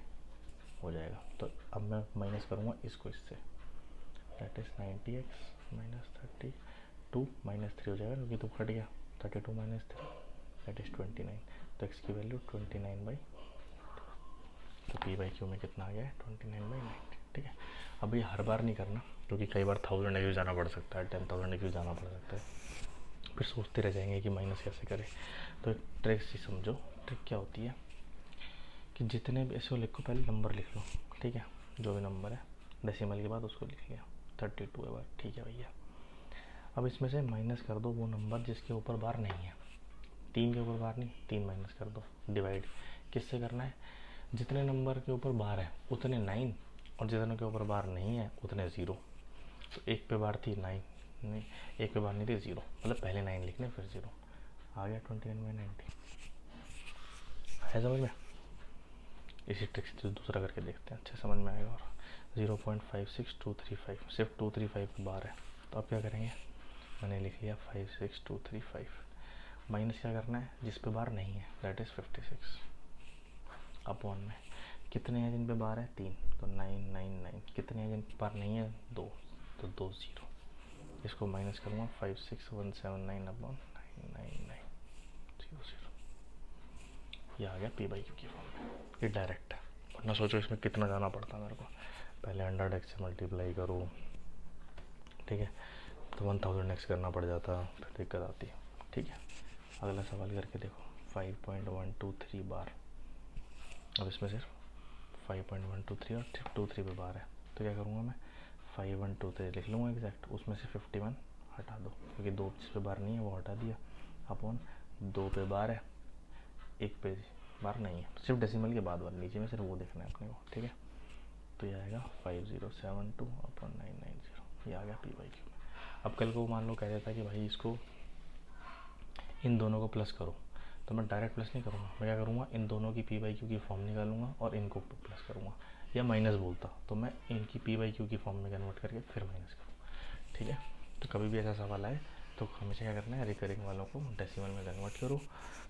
हो जाएगा। तो अब मैं माइनस करूँगा इसको इससे, that is 90x minus 32 minus 3 हो जाएगा, क्योंकि तो कट गया, 32 माइनस 3 दैट इज़ 29। तो x की वैल्यू 29/, तो p/q में कितना आ गया है, 29/90, ठीक है। अब ये हर बार नहीं करना, क्योंकि कई बार 1000 एक्यू जाना पड़ सकता है, 10,000 एक्यू जाना पड़ सकता है, फिर सोचते रह जाएंगे कि माइनस कैसे करें। तो एक ट्रिक सी समझो, ट्रिक क्या होती है कि जितने भी ऐसे लिखो, पहले नंबर लिख लो, ठीक है, जो भी नंबर है डेसिमल के बाद उसको लिख लिया, 32 है बार, ठीक है भैया। अब इसमें से माइनस कर दो वो नंबर जिसके ऊपर बार नहीं है, 3 के ऊपर बार नहीं, 3 माइनस कर दो, डिवाइड किससे करना है, जितने नंबर के ऊपर बार है उतने 9, और जितने के ऊपर बार नहीं है उतने 0। तो एक पे बार थी 9, नहीं एक पे बार नहीं थी 0, मतलब पहले 9 लिखने फिर 0, आ गया 29/90, है समझ में। इसी ट्रिक से दूसरा करके देखते हैं, अच्छा समझ में आएगा। और 0.56235 सिर्फ 235 पे बार है, तो अब क्या करेंगे, मैंने लिख लिया 56235, माइनस क्या करना है जिस पे बार नहीं है, दैट इज़ 56 अपॉन में कितने हैं जिन पे बार है 3, तो 999, कितने हैं जिन पे बार नहीं है 2, तो 2 0, इसको माइनस करूँगा 56179 अपॉन 99900, ये आ गया p/q की फॉर्म में, ये डायरेक्ट है। वरना सोचो इसमें कितना जाना पड़ता मेरे को, पहले 100x से मल्टीप्लाई करो, ठीक है, तो 1000x करना पड़ जाता, फिर दिक्कत आती है, ठीक है। अगला सवाल करके देखो, 5.123 बार, अब इसमें सिर्फ 5.123 और 23 पे बार है, तो क्या करूँगा मैं 5123 लिख लूँगा एग्जैक्ट, उसमें से 51 हटा दो, क्योंकि 2 जिस पे बार नहीं है वो हटा दिया, अपॉन 2 पे बार है, 1 पे बार नहीं है, सिर्फ डेसिमल के बाद बार, नीचे में सिर्फ वो देखना है अपने को, ठीक है। तो ये आएगा 5072 अपॉन 990, ये आ गया p/q। अब कल को मान लो कह देता कि भाई इसको इन दोनों को प्लस करो, तो मैं डायरेक्ट प्लस नहीं करूँगा, मैं क्या करूँगा, इन दोनों की p/q की फॉर्म निकालूंगा और इनको प्लस करूँगा, या माइनस बोलता तो मैं इनकी p/q की फॉर्म में कन्वर्ट करके फिर माइनस करूँ, ठीक है। तो कभी भी ऐसा सवाल आए तो हमेशा क्या करना है, रिकरिंग वालों को डेसिमल में कन्वर्ट करो,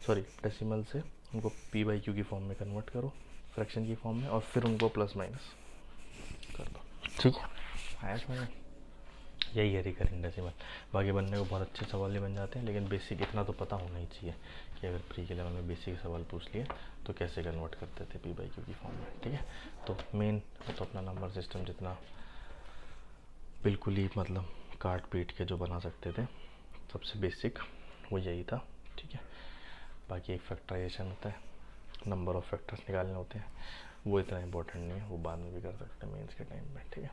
सॉरी डेसिमल से उनको p/q की फॉर्म में कन्वर्ट करो, फ्रैक्शन की फॉर्म में, और फिर उनको प्लस माइनस कर दो, ठीक है। आया समझ में, यही है रिकरिंग डेसिमल। बाकी बनने को बहुत अच्छे सवाल ही बन जाते हैं, लेकिन बेसिक इतना तो पता होना ही चाहिए कि अगर प्री के लेवल में बेसिक सवाल पूछ लिए तो कैसे कन्वर्ट करते थे p/q की फॉर्म में, ठीक है। तो मेन तो अपना नंबर सिस्टम जितना बिल्कुल ही मतलब काट पीट के जो बना सकते थे, सबसे बेसिक वो यही था, ठीक है। बाकी एक फैक्टराइजेशन होता है, नंबर ऑफ फैक्टर्स निकालने होते हैं, वो इतना इंपॉर्टेंट नहीं है, वो बाद में भी कर सकते हैं मेंस के टाइम में, ठीक है।